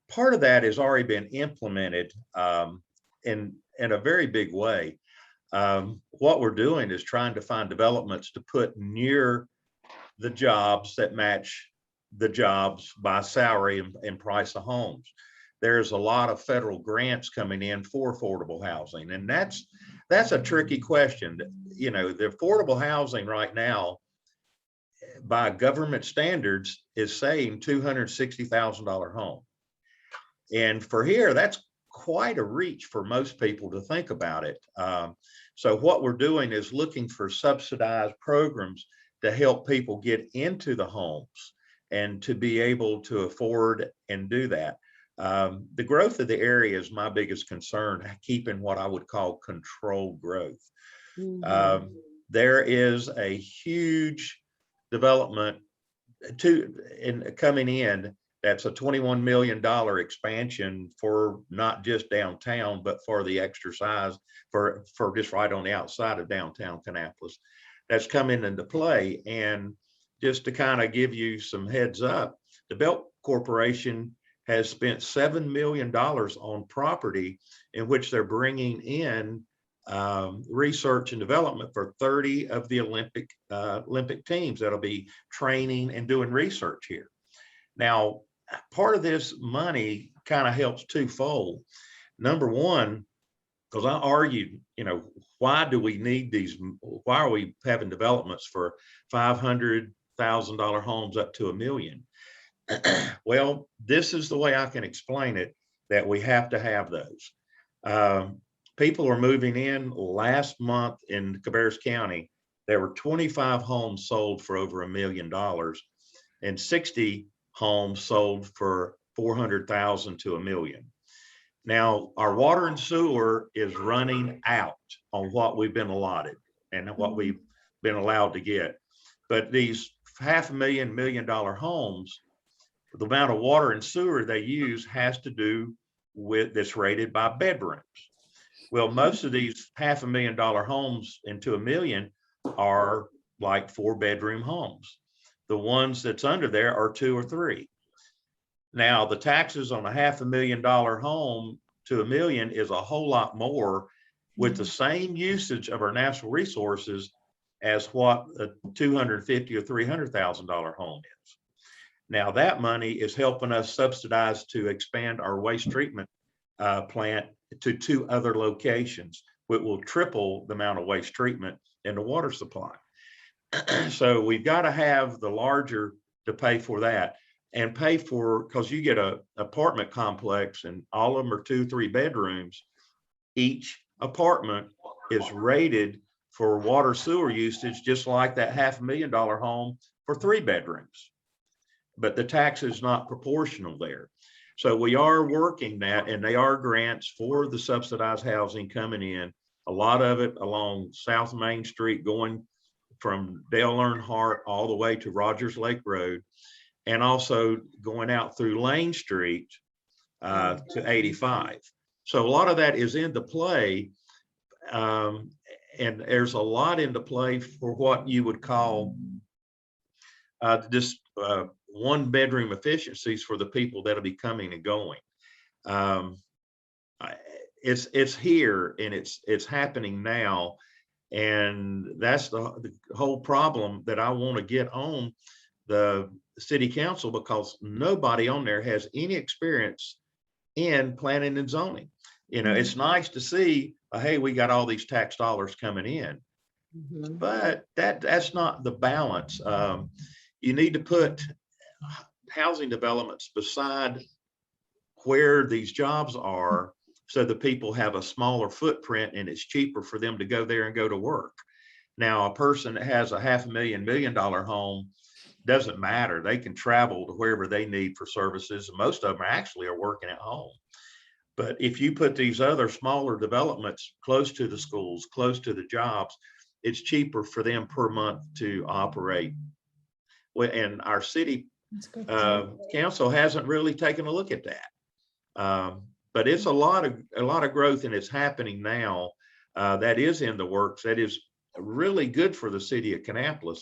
part of that has already been implemented in a very big way. What we're doing is trying to find developments to put near the jobs that match the jobs by salary and price of homes. There's a lot of federal grants coming in for affordable housing, and that's a tricky question. You know, the affordable housing right now, by government standards, is saying $260,000 home. And for here, that's quite a reach for most people to think about it. So what we're doing is looking for subsidized programs to help people get into the homes and to be able to afford and do that. The growth of the area is my biggest concern, keeping what I would call controlled growth. There is a huge development coming in. That's a $21 million expansion for not just downtown, but for the exercise for just right on the outside of downtown Kannapolis. That's coming into play. And just to kind of give you some heads up, the Belt Corporation has spent $7 million on property in which they're bringing in research and development for 30 of the Olympic teams that'll be training and doing research here. Now, part of this money kind of helps twofold. Number one, because I argued, you know, why do we need these? Why are we having developments for $500,000 homes up to $1 million? Well, this is the way I can explain it, that we have to have those. People are moving in. Last month in Cabarrus County, there were 25 homes sold for over $1 million and 60 homes sold for 400,000 to $1 million. Now, our water and sewer is running out on what we've been allotted and what we've been allowed to get. But these $500,000, $1 million homes, the amount of water and sewer they use has to do with this rated by bedrooms. Well, most of these $500,000 homes into $1 million are like 4-bedroom homes. The ones that's under there are 2 or 3. Now, the taxes on a $500,000 home to $1 million is a whole lot more with the same usage of our natural resources as what a $250,000 or $300,000 home is. Now, that money is helping us subsidize to expand our waste treatment plant to 2 other locations, which will triple the amount of waste treatment in the water supply. So we've got to have the larger to pay for that and pay for, because you get an apartment complex and all of them are 2, 3 bedrooms. Each apartment is rated for water sewer usage, just like that $500,000 home for 3 bedrooms. But the tax is not proportional there. So we are working that, and they are grants for the subsidized housing coming in. A lot of it along South Main Street, going from Dale Earnhardt all the way to Rogers Lake Road, and also going out through Lane Street to 85. So a lot of that is into play. And there's a lot into play for what you would call just 1-bedroom efficiencies for the people that'll be coming and going. It's here and it's happening now. And that's the whole problem that I want to get on the city council, because nobody on there has any experience in planning and zoning. You know, it's nice to see, hey, we got all these tax dollars coming in, but that's not the balance. You need to put housing developments beside where these jobs are, so the people have a smaller footprint and it's cheaper for them to go there and go to work. Now, a person that has a $500,000, $1 million home, doesn't matter. They can travel to wherever they need for services. Most of them actually are working at home. But if you put these other smaller developments close to the schools, close to the jobs, it's cheaper for them per month to operate. Well, and our city council hasn't really taken a look at that. But it's a lot of growth, and it's happening now. That is in the works. That is really good for the city of Kannapolis.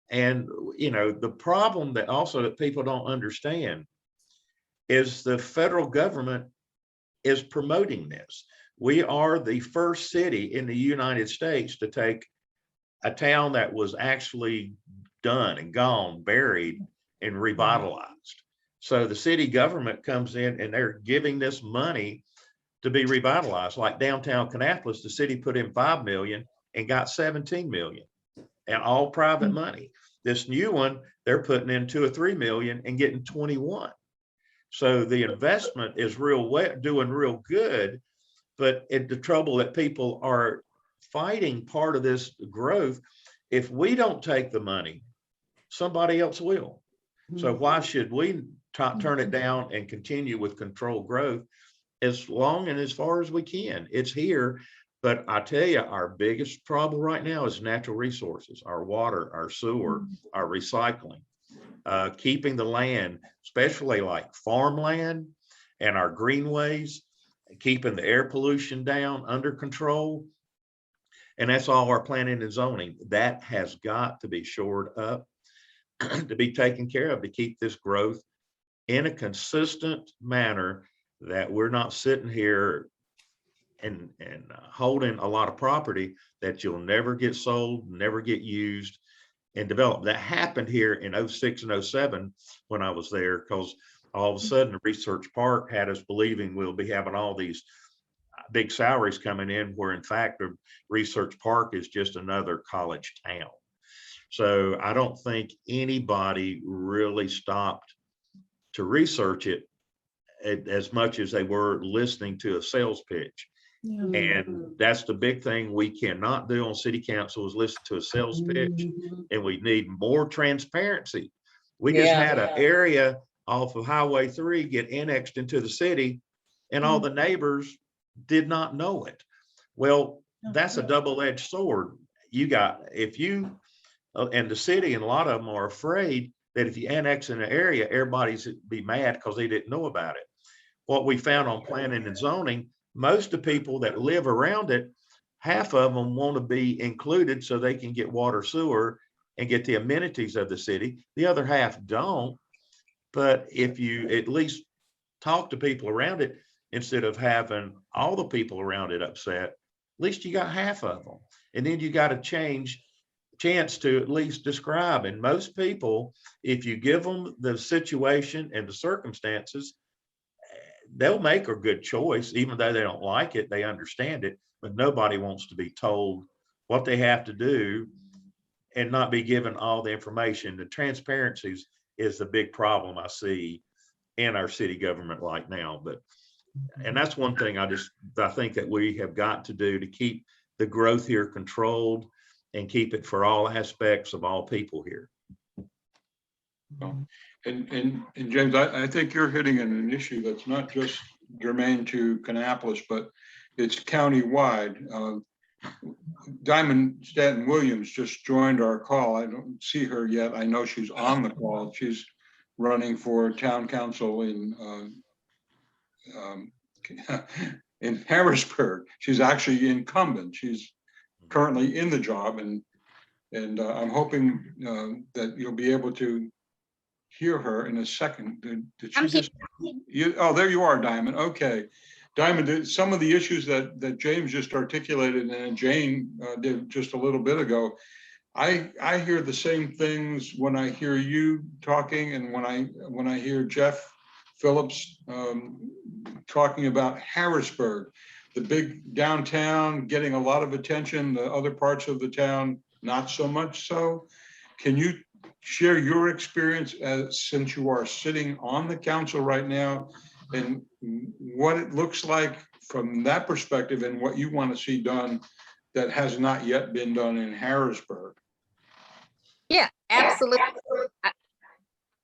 And you know, the problem that also that people don't understand, is the federal government is promoting this. We are the first city in the United States to take a town that was actually done and gone, buried and revitalized. So the city government comes in and they're giving this money to be revitalized. Like downtown Kannapolis, the city put in 5 million and got 17 million, and all private money. This new one, they're putting in 2 or 3 million and getting 21. So the investment is doing real good, but the trouble that people are fighting part of this growth. If we don't take the money, somebody else will. So why should we turn it down and continue with controlled growth as long and as far as we can? It's here. But I tell you, our biggest problem right now is natural resources, our water, our sewer, our recycling, keeping the land, especially like farmland and our greenways, keeping the air pollution down under control. And that's all our planning and zoning. That has got to be shored up to be taken care of, to keep this growth in a consistent manner, that we're not sitting here and holding a lot of property that you'll never get sold, never get used and developed. That happened here in 06 and 07 when I was there, because all of a sudden the research park had us believing we'll be having all these big salaries coming in, where in fact the research park is just another college town. So I don't think anybody really stopped to research it as much as they were listening to a sales pitch. And that's the big thing we cannot do on city council, is listen to a sales pitch. And we need more transparency. We just had an area off of Highway 3 get annexed into the city, and all the neighbors did not know it. Well, that's a double-edged sword. You got, if you, and the city and a lot of them are afraid that if you annex in an area, everybody's be mad because they didn't know about it. What we found on planning and zoning, most of the people that live around it, half of them want to be included so they can get water, sewer, and get the amenities of the city. The other half don't. But if you at least talk to people around it, instead of having all the people around it upset, at least you got half of them. And then you got a chance to at least describe. And most people, if you give them the situation and the circumstances, they'll make a good choice. Even though they don't like it, they understand it. But nobody wants to be told what they have to do and not be given all the information. The transparency is the big problem I see in our city government right now. And that's one thing I think that we have got to do to keep the growth here controlled and keep it for all aspects of all people here. And James, I think you're hitting on an issue that's not just germane to Kannapolis, but it's countywide. Diamond Staton-Williams just joined our call. I don't see her yet. I know she's on the call. She's running for town council in Harrisburg. She's actually incumbent. She's currently in the job, and I'm hoping that you'll be able to hear her in a second. Did she just? Oh, there you are, Diamond. Okay, Diamond. Some of the issues that James just articulated and Jayne did just a little bit ago, I hear the same things when I hear you talking, and when I hear Jeff Phillips talking about Harrisburg, the big downtown getting a lot of attention, the other parts of the town not so much so. Can you share your experience since you are sitting on the council right now, and what it looks like from that perspective, and what you want to see done that has not yet been done in Harrisburg? Yeah, absolutely.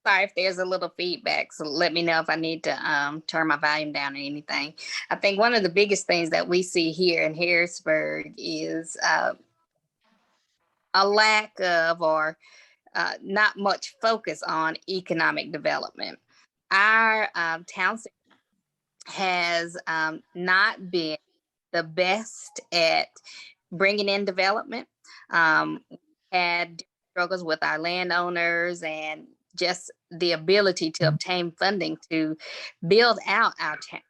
Sorry if there's a little feedback, so let me know if I need to turn my volume down or anything. I think one of the biggest things that we see here in Harrisburg is a lack of, or not much focus on economic development. Our town has not been the best at bringing in development. Had struggles with our landowners and just the ability to obtain funding to build out our town.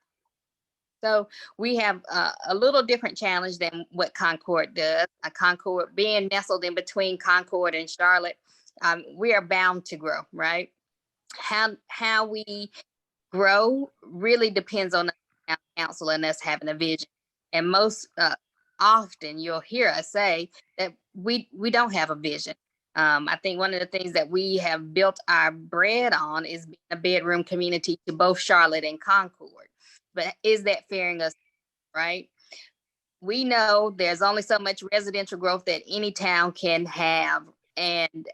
So we have a little different challenge than what Concord does. Concord being nestled in between Concord and Charlotte, we are bound to grow, right? How we grow really depends on the town council and us having a vision. And most often you'll hear us say that we don't have a vision. I think one of the things that we have built our bread on is being a bedroom community to both Charlotte and Concord. But is that faring us, right? We know there's only so much residential growth that any town can have and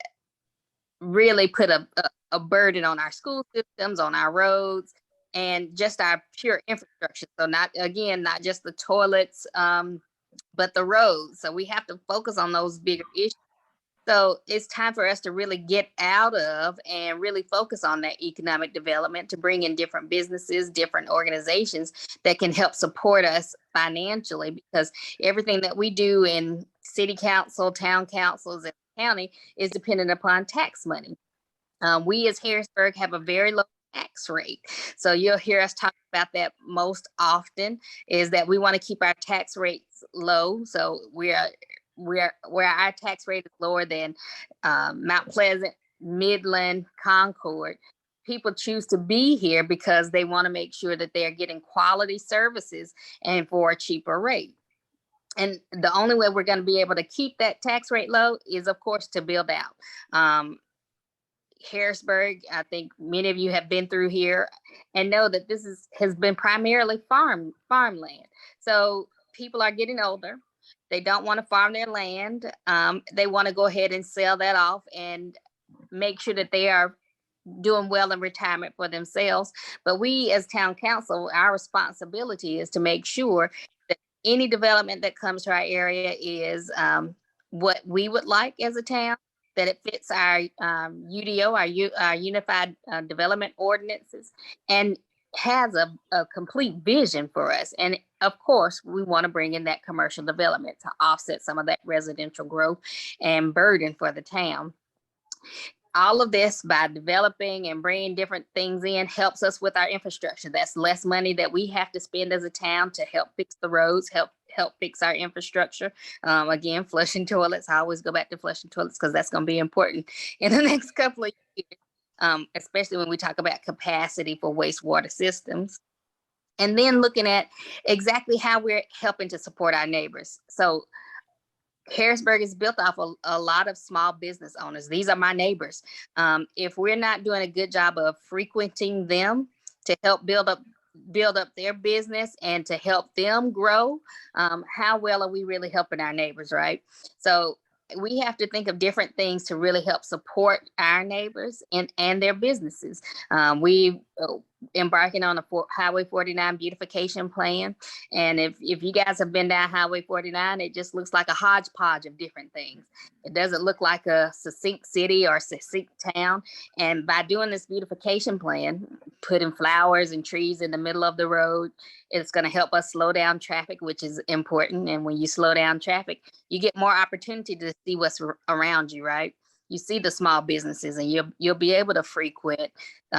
really put a burden on our school systems, on our roads, and just our pure infrastructure. So not just the toilets, but the roads. So we have to focus on those bigger issues. So it's time for us to really get out of and really focus on that economic development, to bring in different businesses, different organizations that can help support us financially, because everything that we do in city council, town councils, and county is dependent upon tax money. We as Harrisburg have a very low tax rate. So you'll hear us talk about that most often, is that we want to keep our tax rates low. So where our tax rate is lower than Mount Pleasant, Midland, Concord, people choose to be here because they want to make sure that they're getting quality services and for a cheaper rate. And the only way we're going to be able to keep that tax rate low is, of course, to build out. Harrisburg, I think many of you have been through here and know that this has been primarily farmland. So people are getting older. They don't want to farm their land. They want to go ahead and sell that off and make sure that they are doing well in retirement for themselves. But we as town council, our responsibility is to make sure that any development that comes to our area is what we would like as a town, that it fits our UDO, our Unified Development Ordinances, and has a complete vision for us. And of course, we want to bring in that commercial development to offset some of that residential growth and burden for the town. All of this, by developing and bringing different things in, helps us with our infrastructure. That's less money that we have to spend as a town to help fix the roads, help fix our infrastructure. Again, flushing toilets. I always go back to flushing toilets because that's going to be important in the next couple of years, especially when we talk about capacity for wastewater systems. And then looking at exactly how we're helping to support our neighbors. So Harrisburg is built off a lot of small business owners. These are my neighbors. If we're not doing a good job of frequenting them to help build up their business and to help them grow, how well are we really helping our neighbors, right? So we have to think of different things to really help support our neighbors and their businesses. We embarking on a Highway 49 beautification plan. And if you guys have been down Highway 49, it just looks like a hodgepodge of different things. It doesn't look like a succinct city or a succinct town. And by doing this beautification plan, putting flowers and trees in the middle of the road, it's going to help us slow down traffic, which is important. And when you slow down traffic, you get more opportunity to see what's around you, right? You see the small businesses, and you'll be able to frequent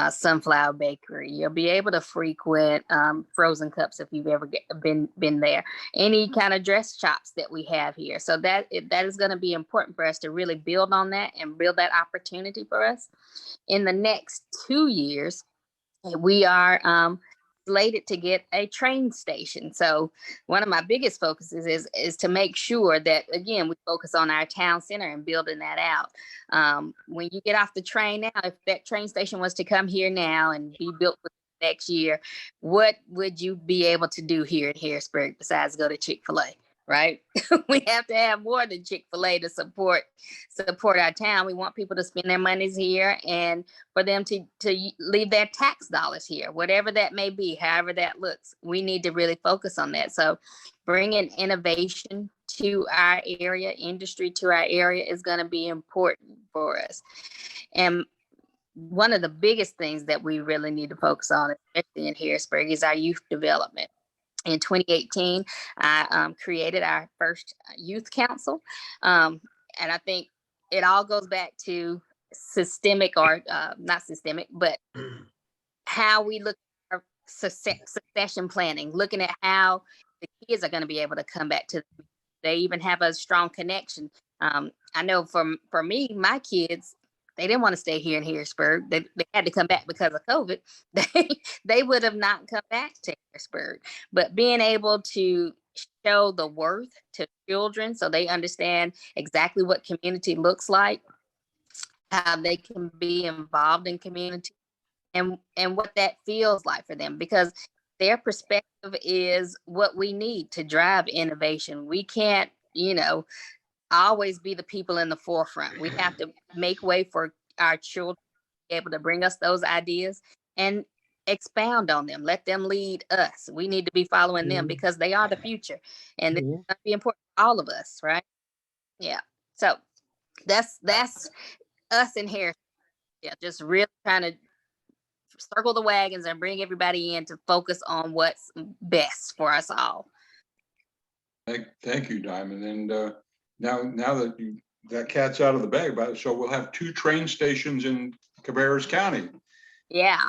Sunflower Bakery. You'll be able to frequent Frozen Cups if you've ever been there. Any kind of dress shops that we have here. So that is going to be important for us to really build on that and build that opportunity for us. In the next 2 years, we are slated to get a train station. So one of my biggest focuses is to make sure that, again, we focus on our town center and building that out. When you get off the train now, if that train station was to come here now and be built for next year, what would you be able to do here in Harrisburg besides go to Chick-fil-A, right? We have to have more than Chick-fil-A to support our town. We want people to spend their monies here and for them to leave their tax dollars here, whatever that may be, however that looks. We need to really focus on that. So bringing innovation to our area, industry to our area is going to be important for us. And one of the biggest things that we really need to focus on, especially in Harrisburg, is our youth development. In 2018, I created our first youth council. And I think it all goes back to systemic or not systemic, but how we look at our succession planning, looking at how the kids are going to be able to come back to. They even have a strong connection. I know for me, my kids, they didn't want to stay here in Harrisburg. They had to come back because of COVID. They would have not come back to Harrisburg. But being able to show the worth to children so they understand exactly what community looks like, how they can be involved in community, and what that feels like for them, because their perspective is what we need to drive innovation. We can't, always be the people in the forefront. We have to make way for our children to be able to bring us those ideas and expound on them. Let them lead us. We need to be following them because they are the future, and it's going to be important for all of us, right? Yeah. So that's us in here. Yeah, just really trying to circle the wagons and bring everybody in to focus on what's best for us all. Thank you, Diamond. And now that that cat's out of the bag, so we'll have 2 train stations in Cabarrus County. Yeah.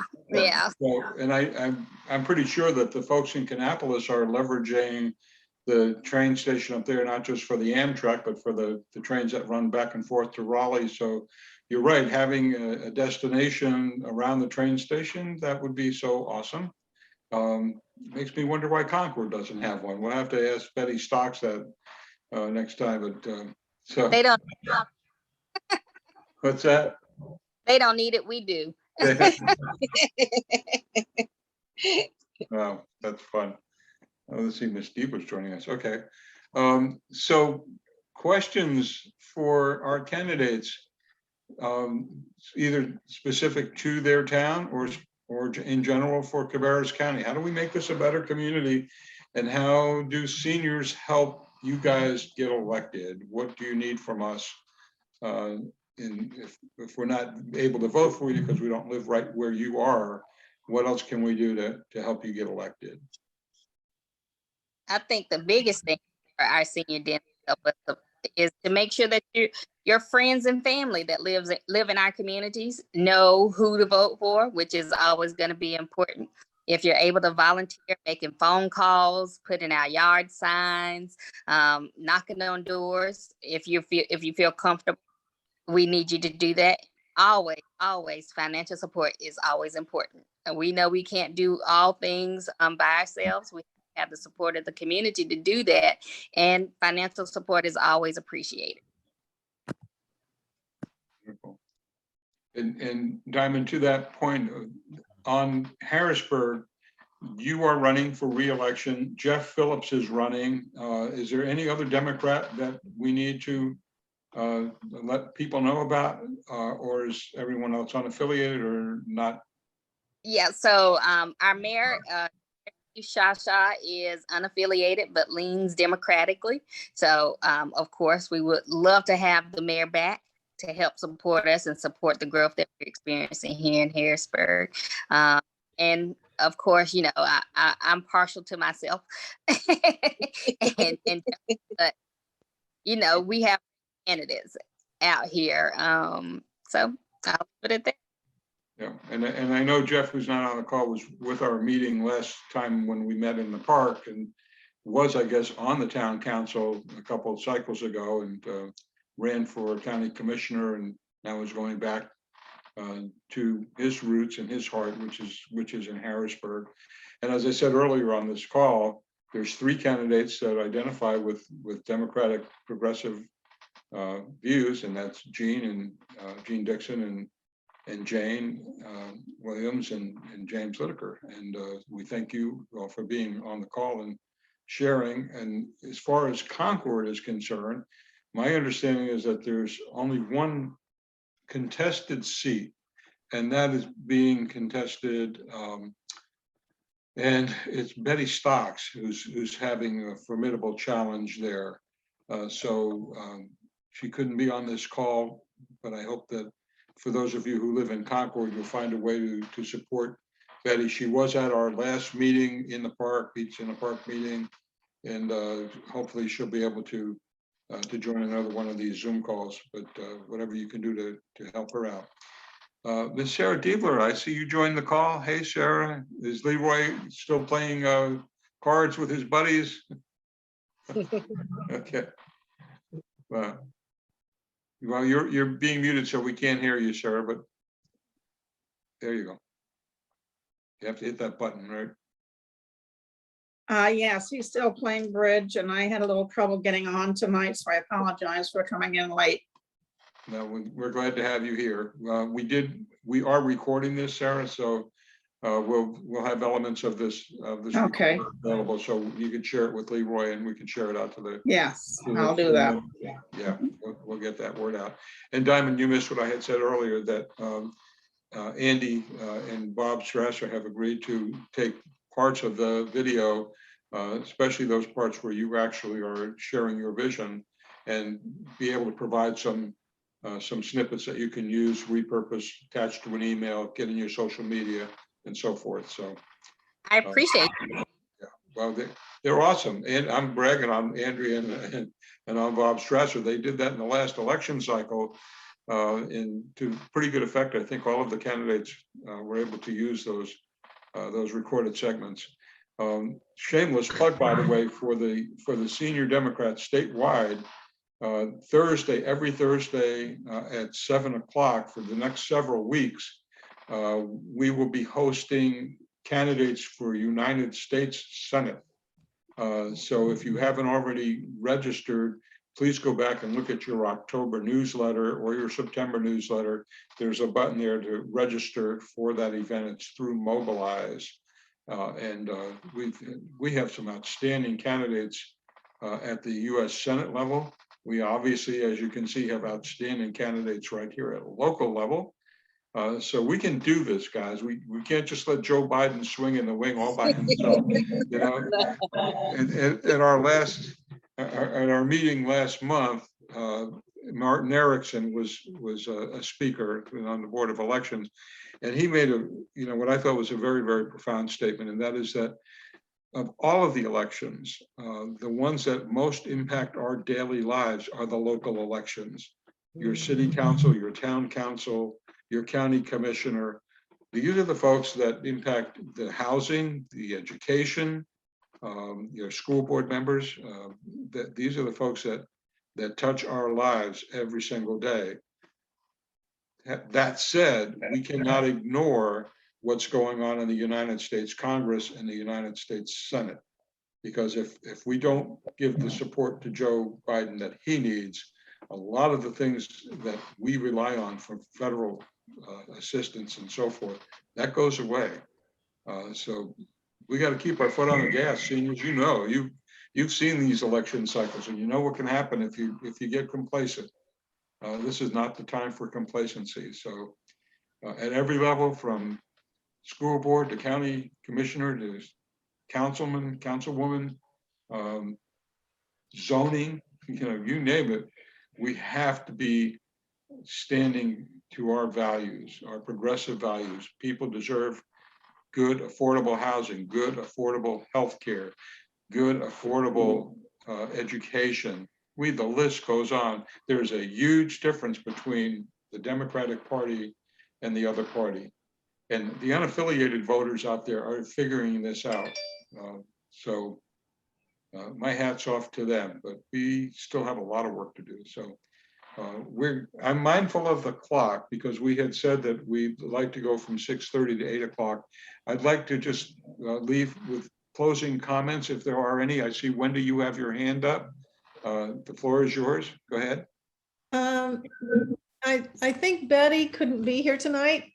So, and I'm pretty sure that the folks in Kannapolis are leveraging the train station up there, not just for the Amtrak, but for the trains that run back and forth to Raleigh. So you're right, having a destination around the train station, that would be so awesome. Makes me wonder why Concord doesn't have one. We'll have to ask Betty Stocks that next time. But so they don't. What's that? They don't need it. We do. Wow, that's fun. Oh, let's see, Miss Deep was joining us. Okay. So questions for our candidates, either specific to their town or in general for Cabarrus County. How do we make this a better community? And how do seniors help you guys get elected? What do you need from us? If we're not able to vote for you because we don't live right where you are, what else can we do to help you get elected? I think the biggest thing for our senior Democrats is to make sure that your friends and family that live in our communities know who to vote for, which is always going to be important. If you're able to volunteer, making phone calls, putting out yard signs, knocking on doors, if you feel comfortable, we need you to do that. Always, financial support is always important. And we know we can't do all things by ourselves. We have the support of the community to do that, and financial support is always appreciated. And Diamond, to that point, on Harrisburg, you are running for re-election. Jeff Phillips is running. Is there any other Democrat that we need to let people know about, or is everyone else unaffiliated or not? Yeah, so our mayor, Keshia, is unaffiliated but leans democratically. So of course we would love to have the mayor back to help support us and support the growth that we're experiencing here in Harrisburg. And of course, I'm partial to myself, but we have candidates out here. So I'll put it there. Yeah, and I know Jeff, who's not on the call, was with our meeting last time when we met in the park, and was, I guess, on the town council a couple of cycles ago, and ran for county commissioner, and now is going back to his roots and his heart, which is in Harrisburg. And as I said earlier on this call, there's 3 candidates that identify with Democratic progressive views, and that's Jayne Dixon and Jayne Williams and James Litaker. And we thank you all for being on the call and sharing. And as far as Concord is concerned, my understanding is that there's only one contested seat, and that is being contested, and it's Betty Stocks who's having a formidable challenge there. So she couldn't be on this call, but I hope that for those of you who live in Concord, you'll find a way to support Betty. She was at our last meeting in the park, Beats in the Park meeting, and hopefully she'll be able to to join another one of these Zoom calls, but whatever you can do to help her out. Ms. Sarah Diebler, I see you joined the call. Hey, Sarah, is Leroy still playing cards with his buddies? Okay. Well, you're being muted, so we can't hear you, Sarah, but there you go. You have to hit that button, right? Yes, he's still playing bridge and I had a little trouble getting on tonight, so I apologize for coming in late. No, we're glad to have you here. We are recording this, Sarah, so we'll have elements of this Okay. available, so you can share it with Leroy and we can share it out to the. Yes, I'll do that. Yeah, we'll get that word out. And Diamond, you missed what I had said earlier, that Andy and Bob Strasser have agreed to take parts of the video, especially those parts where you actually are sharing your vision, and be able to provide some snippets that you can use, repurpose, attach to an email, get in your social media, and so forth. So I appreciate it. Yeah, well, they're awesome, and I'm bragging on Andrea and on Bob Strasser. They did that in the last election cycle, to pretty good effect. I think all of the candidates were able to use those recorded segments. Shameless plug, by the way, for the Senior Democrats statewide. Every Thursday at 7 o'clock for the next several weeks, we will be hosting candidates for United States Senate. So if you haven't already registered, please go back and look at your October newsletter or your September newsletter. There's a button there to register for that event. It's through Mobilize. And we have some outstanding candidates at the US Senate level. We obviously, as you can see, have outstanding candidates right here at a local level. So we can do this, guys. We can't just let Joe Biden swing in the wing all by himself. You know, at our meeting last month, Martin Erickson was a speaker on the Board of Elections, and he made what I thought was a very, very profound statement, and that is that of all of the elections, the ones that most impact our daily lives are the local elections. Your city council, your town council, your county commissioner. These are the folks that impact the housing, the education, your school board members. These are the folks that touch our lives every single day. That said, we cannot ignore what's going on in the United States Congress and the United States Senate, because if we don't give the support to Joe Biden that he needs, a lot of the things that we rely on for federal assistance and so forth, that goes away. So we got to keep our foot on the gas, seniors. You know, you've seen these election cycles, and you know what can happen if you get complacent. This is not the time for complacency. So at every level, from school board to county commissioner to councilman, councilwoman, zoning, you name it, we have to be standing to our values, our progressive values. People deserve good, affordable housing, good, affordable healthcare, good, affordable education. The list goes on. There's a huge difference between the Democratic Party and the other party. And the unaffiliated voters out there are figuring this out. So my hat's off to them, but we still have a lot of work to do. So I'm mindful of the clock, because we had said that we'd like to go from 6:30 to 8 o'clock. I'd like to just leave with closing comments if there are any. I see Wendy, you have your hand up. The floor is yours. Go ahead. I think Betty couldn't be here tonight.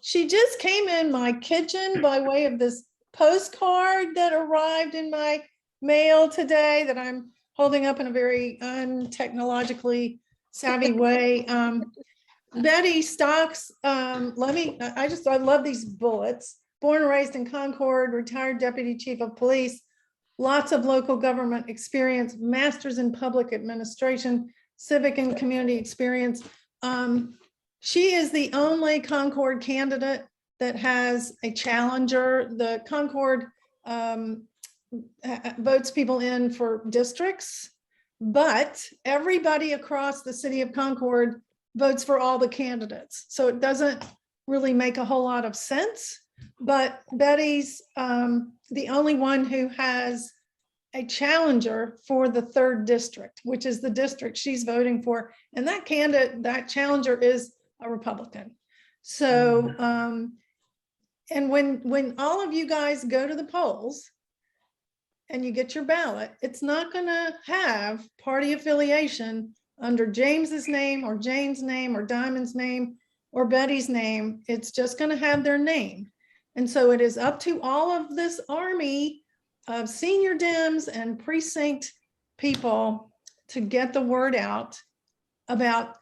She just came in my kitchen by way of this postcard that arrived in my mail today that I'm holding up in a very untechnologically savvy way. Betty Stocks, I love these bullets. Born and raised in Concord, retired deputy chief of police, lots of local government experience, master's in public administration, civic and community experience. She is the only Concord candidate that has a challenger. The Concord votes people in for districts. But everybody across the city of Concord votes for all the candidates. So it doesn't really make a whole lot of sense. But Betty's the only one who has a challenger for the 3rd district, which is the district she's voting for. And that candidate, that challenger is a Republican. So, and when all of you guys go to the polls and you get your ballot, it's not gonna have party affiliation under James's name or Jane's name or Diamond's name or Betty's name. It's just gonna have their name. And so it is up to all of this army of senior Dems and precinct people to get the word out about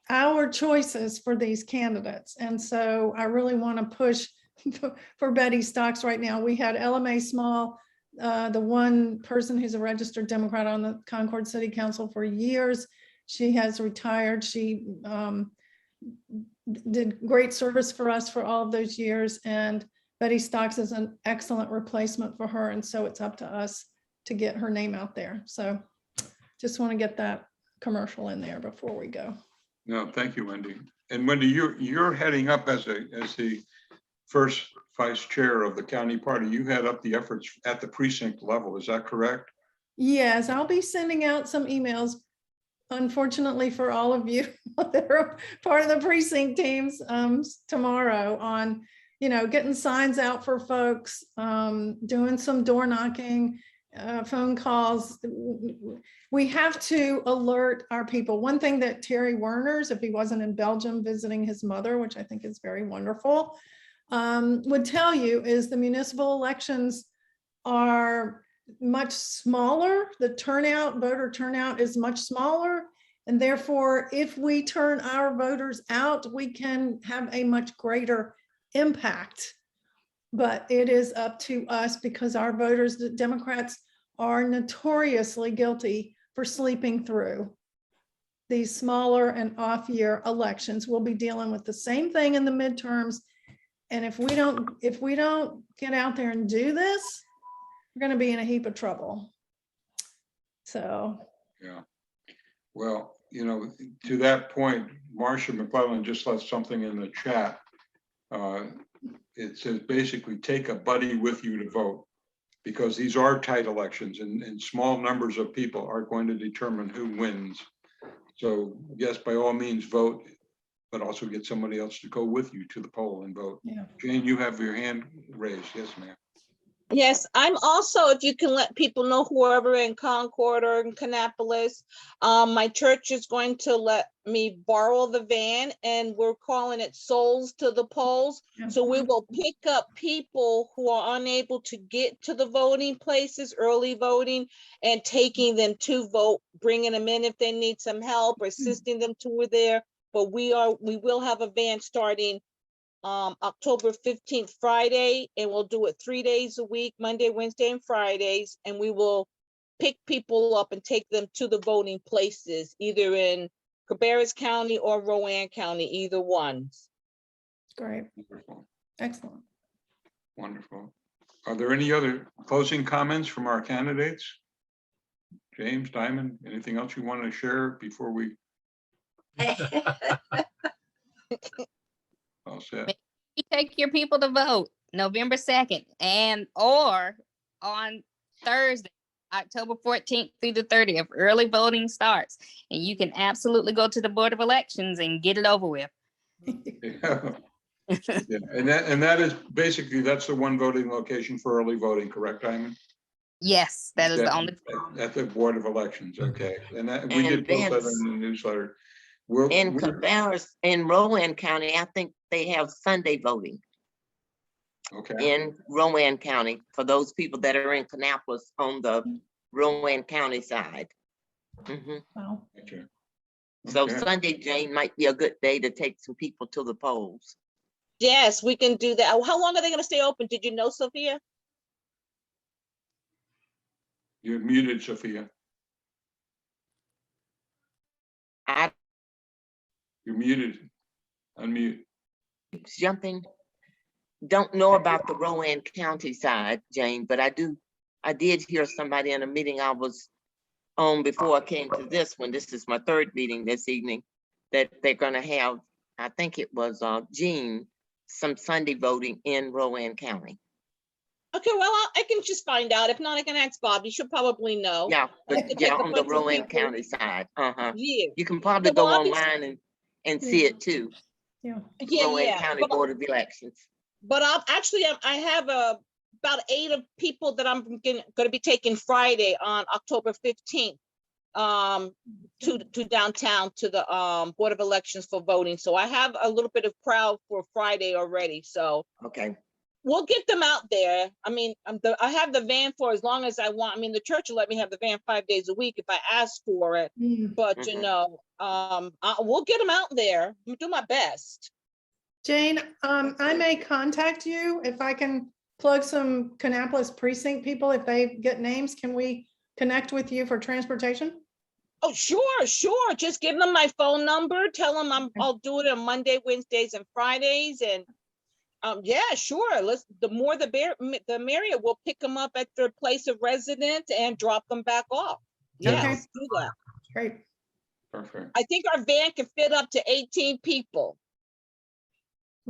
our choices for these candidates. And so I really want to push for Betty Stocks right now. We had LMA Small, the one person who's a registered Democrat on the Concord City Council for years. She has retired. She did great service for us for all of those years. And Betty Stocks is an excellent replacement for her. And so it's up to us to get her name out there. So just want to get that commercial in there before we go. No, thank you, Wendy. And Wendy, you're heading up as the first vice chair of the county party. You head up the efforts at the precinct level. Is that correct? Yes, I'll be sending out some emails, unfortunately for all of you that are part of the precinct teams tomorrow on, getting signs out for folks, doing some door knocking, phone calls. We have to alert our people. One thing that Terry Werners, if he wasn't in Belgium visiting his mother, which I think is very wonderful, would tell you is the municipal elections are much smaller. The voter turnout is much smaller. And therefore, if we turn our voters out, we can have a much greater impact. But it is up to us because our voters, the Democrats, are notoriously guilty for sleeping through these smaller and off-year elections. We'll be dealing with the same thing in the midterms. And if we don't get out there and do this, we're going to be in a heap of trouble. So. Yeah. Well, to that point, Marcia McClellan just left something in the chat. It says basically take a buddy with you to vote, because these are tight elections and small numbers of people are going to determine who wins. So yes, by all means vote, but also get somebody else to go with you to the poll and vote. Yeah. Jane, you have your hand raised. Yes, ma'am. Yes, I'm also, if you can let people know, whoever in Concord or in Kannapolis, my church is going to let me borrow the van, and we're calling it Souls to the Polls. So we will pick up people who are unable to get to the voting places, early voting, and taking them to vote, bringing them in if they need some help, or assisting them to there. But we will have a van starting October 15th, Friday, and we'll do it 3 days a week, Monday, Wednesday, and Fridays. And we will pick people up and take them to the voting places, either in Cabarrus County or Rowan County, either ones. Great. Wonderful. Excellent. Wonderful. Are there any other closing comments from our candidates? James, Diamond, anything else you want to share before we? All set. You take your people to vote November 2nd or on Thursday, October 14th through the 30th. Early voting starts, and you can absolutely go to the Board of Elections and get it over with. Yeah. Yeah. And that is basically, that's the one voting location for early voting, correct, Diamond? Yes, that is the only. At the Board of Elections, okay. And we did post that in the newsletter. In Cabarrus, in Rowan County, I think they have Sunday voting. Okay. In Rowan County, for those people that are in Kannapolis on the Rowan County side. Wow. Okay. So Okay. Sunday, Jane, might be a good day to take some people to the polls. Yes, we can do that. How long are they going to stay open? Did you know, Sophia? You're muted, Sophia. You're muted. Unmute. Jumping. Don't know about the Rowan County side, Jane, but I did hear somebody in a meeting I was on before I came to this one. This is my third meeting this evening, that they're gonna have, I think it was Jayne, some Sunday voting in Rowan County. Okay, well, I can just find out. If not, I can ask Bob. You should probably know. Yeah, I have to but take yeah, a on the bunch of Rowan people. County side. Uh-huh. Yeah. You can probably Yeah, go well, obviously- online and see it too. Yeah. Rowan Yeah. County Board of Elections. But I have about 8 of people that I'm going to be taking Friday on October 15th to downtown to the Board of Elections for voting. So I have a little bit of crowd for Friday already. So okay, we'll get them out there. I mean, I have the van for as long as I want. I mean, the church will let me have the van 5 days a week if I ask for it. But you know, we'll get them out there. I'm do my best. Jayne, I may contact you if I can plug some Kannapolis precinct people. If they get names, can we connect with you for transportation? Oh, sure. Just give them my phone number. Tell them I'll do it on Monday, Wednesdays, and Fridays. And yeah, sure. The more the merrier. We'll pick them up at their place of residence and drop them back off. Yeah, Okay. let's do that. Great. Perfect. I think our van can fit up to 18 people.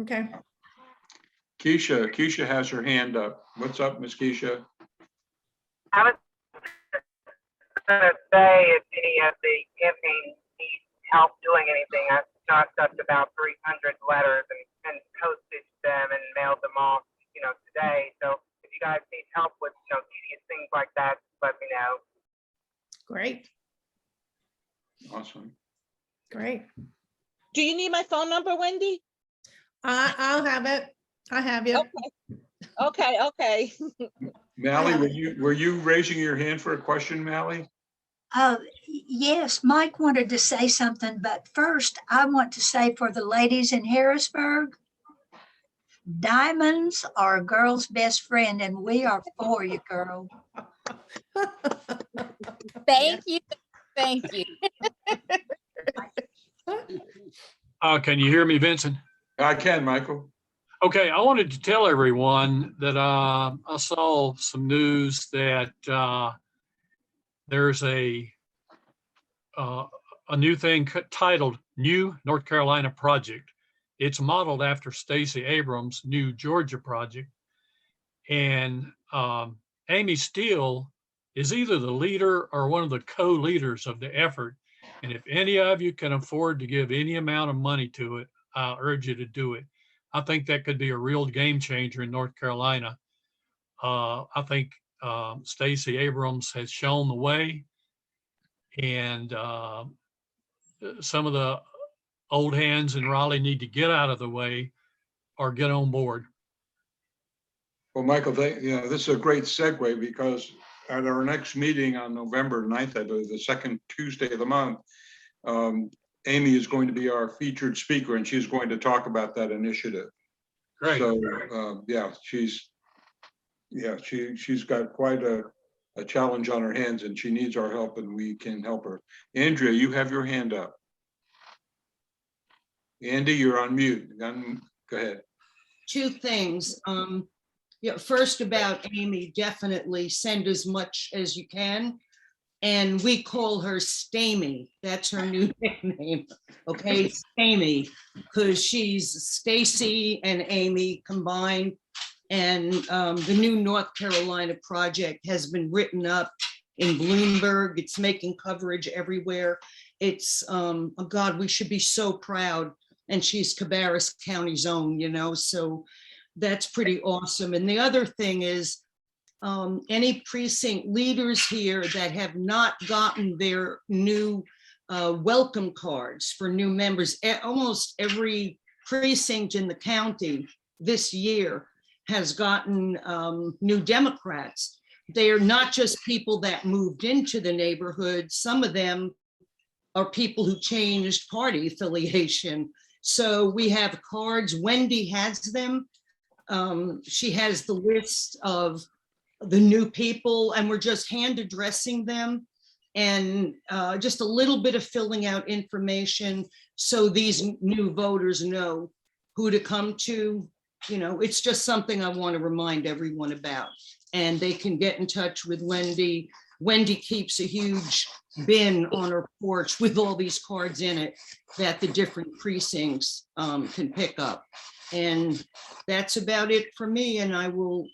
Okay. Keshia has her hand up. What's up, Miss Keshia? I was gonna say if any of the campaign need help doing anything, I've stuffed about 300 letters and postage them and mailed them off, today. So if you guys need help with, tedious things like that, let me know. Great. Awesome. Great. Do you need my phone number, Wendy? I'll have it. I have you. Okay. Mally, were you raising your hand for a question, Mally? Yes, Mike wanted to say something, but first I want to say for the ladies in Harrisburg, diamonds are a girl's best friend, and we are for you, girl. Thank you. Can you hear me, Vincent? I can, Michael. Okay, I wanted to tell everyone that I saw some news that there's a new thing titled New North Carolina Project. It's modeled after Stacey Abrams' New Georgia Project. And Amy Steele is either the leader or one of the co-leaders of the effort. And if any of you can afford to give any amount of money to it, I urge you to do it. I think that could be a real game changer in North Carolina. I think Stacey Abrams has shown the way, and some of the old hands in Raleigh need to get out of the way or get on board. Well, Michael, this is a great segue because at our next meeting on November 9th, I believe, the second Tuesday of the month, Amy is going to be our featured speaker, and she's going to talk about that initiative. Great. So, she's got quite a challenge on her hands, and she needs our help, and we can help her. Andrea, you have your hand up. Andy, you're on mute. Go ahead. Two things. First about Amy, definitely send as much as you can. And we call her Stamy. That's her new nickname. Okay, Stamy, because she's Stacy and Amy combined. And the new North Carolina project has been written up in Bloomberg. It's making coverage everywhere. It's, oh God, we should be so proud. And she's Cabarrus County's own, so that's pretty awesome. And the other thing is, any precinct leaders here that have not gotten their new welcome cards for new members, almost every precinct in the county this year has gotten new Democrats. They are not just people that moved into the neighborhood. Some of them are people who changed party affiliation. So we have cards. Wendy has them. She has the list of the new people, and we're just hand addressing them and just a little bit of filling out information so these new voters know who to come to. It's just something I want to remind everyone about, and they can get in touch with Wendy Wendy keeps a huge bin on her porch with all these cards in it that the different precincts can pick up. And that's about it for me, and I will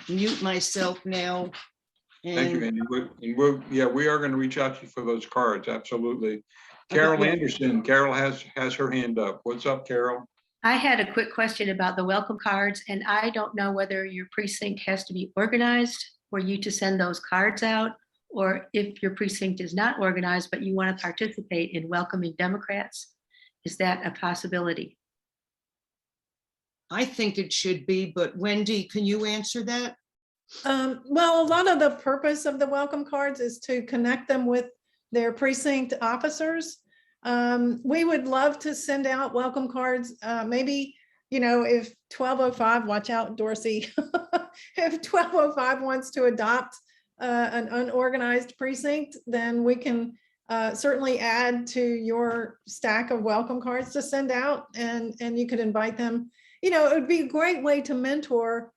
mute myself now. Thank you, And Andy. Yeah, we are going to reach out to you for those cards. Absolutely. Carol Anderson. Carol has her hand up. What's up, Carol? I had a quick question about the welcome cards, and I don't know whether your precinct has to be organized for you to send those cards out, or if your precinct is not organized, but you want to participate in welcoming Democrats. Is that a possibility? I think it should be, but Wendy, can you answer that? Well, a lot of the purpose of the welcome cards is to connect them with their precinct officers. We would love to send out welcome cards. Maybe, if 1205, watch out, Dorsey, if 1205 wants to adopt an unorganized precinct, then we can certainly add to your stack of welcome cards to send out, and you could invite them. It would be a great way to mentor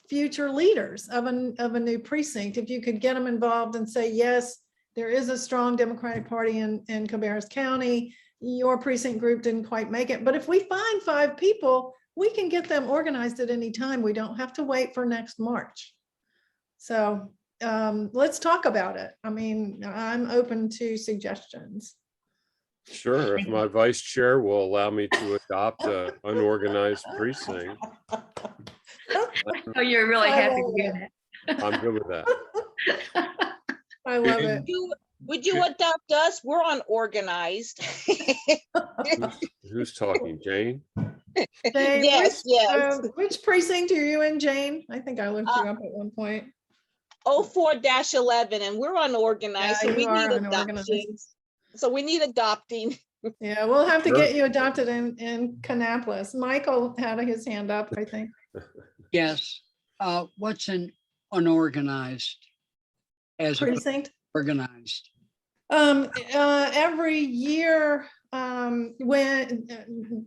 future leaders of a new precinct if you could get them involved and say, yes, there is a strong Democratic Party in Cabarrus County. Your precinct group didn't quite make it, but if we find 5 people, we can get them organized at any time. We don't have to wait for next March. So let's talk about it. I mean, I'm open to suggestions. Sure, if my vice chair will allow me to adopt an unorganized precinct. Oh, you're really happy to hear that. I'm good with that. I love it. Would you adopt us? We're unorganized. Who's talking, Jayne? Jayne, Yes, yes. Which precinct are you in, Jayne? I think I looked you up at one point. 04-11, and we're unorganized, Yeah, so we you are need unorganized. adoption. So we need adopting. Yeah, we'll have to Sure. get you adopted in Kannapolis. Michael had his hand up, I think. Yes. What's an unorganized as Precinct? organized? Every year, when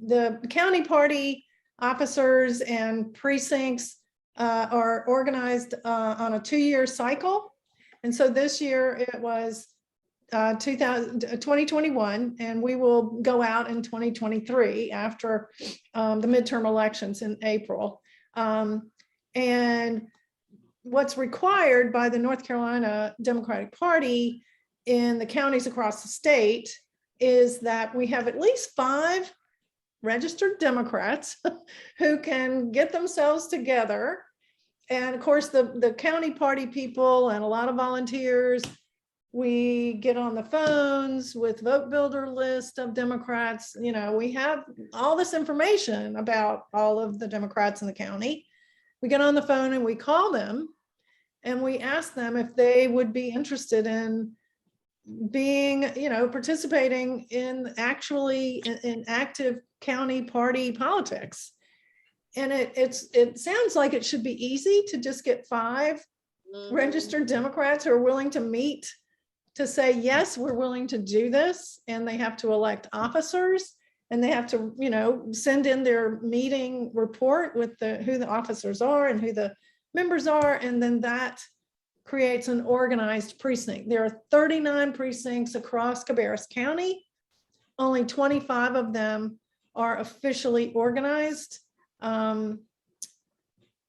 the county party officers and precincts are organized on a 2-year cycle. And so this year it was 2021, and we will go out in 2023 after the midterm elections in April. And what's required by the North Carolina Democratic Party in the counties across the state is that we have at least 5 registered Democrats who can get themselves together. And of course, the county party people and a lot of volunteers, we get on the phones with vote builder list of Democrats. We have all this information about all of the Democrats in the county. We get on the phone and we call them and we ask them if they would be interested in being, participating in in active county party politics. And it sounds like it should be easy to just get 5 registered Democrats who are willing to meet to say, yes, we're willing to do this. And they have to elect officers, and they have to, send in their meeting report with who the officers are and who the members are. And then that creates an organized precinct. There are 39 precincts across Cabarrus County. Only 25 of them are officially organized. And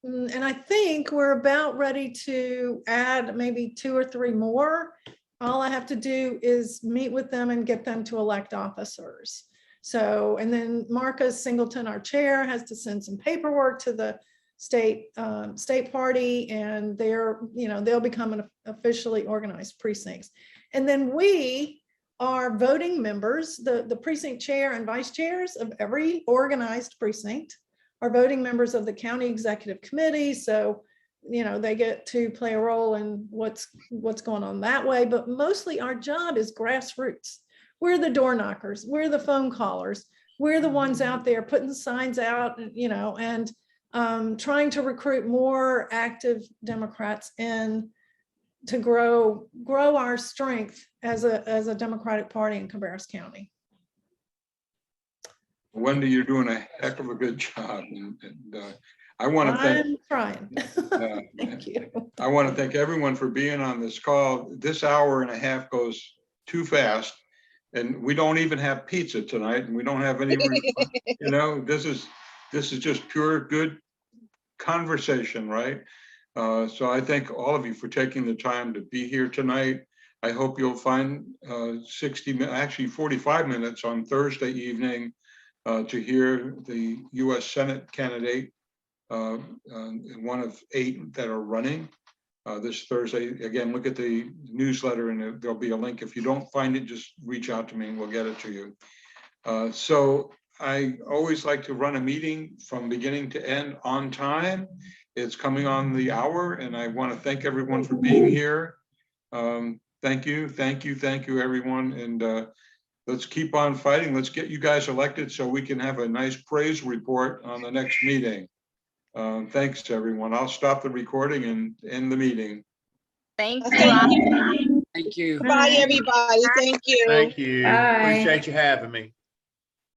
I think we're about ready to add maybe 2 or 3 more. All I have to do is meet with them and get them to elect officers. So, and then Marcus Singleton, our chair, has to send some paperwork to the state party, and they'll become an officially organized precincts. And then we are voting members, the precinct chair and vice chairs of every organized precinct are voting members of the county executive committee. So, they get to play a role in what's going on that way. But mostly our job is grassroots. We're the door knockers. We're the phone callers. We're the ones out there putting signs out, and trying to recruit more active Democrats in to grow our strength as a Democratic Party in Cabarrus County. Wendy, you're doing a heck of a good job. And I want to thank. I'm trying. uh, Thank you. I want to thank everyone for being on this call. This hour and a half goes too fast. And we don't even have pizza tonight, and we don't have any, you know, this is just pure good conversation, right? So I thank all of you for taking the time to be here tonight. I hope you'll find 45 minutes on Thursday evening to hear the US Senate candidate, one of 8 that are running this Thursday. Again, look at the newsletter and there'll be a link. If you don't find it, just reach out to me and we'll get it to you. So I always like to run a meeting from beginning to end on time. It's coming on the hour, and I want to thank everyone for being here. Thank you, everyone. And let's keep on fighting. Let's get you guys elected so we can have a nice praise report on the next meeting. Thanks, everyone. I'll stop the recording and end the meeting. Thank Thank you. you. Thank you. Bye, everybody. Thank you. Thank you. Bye. Appreciate you having me.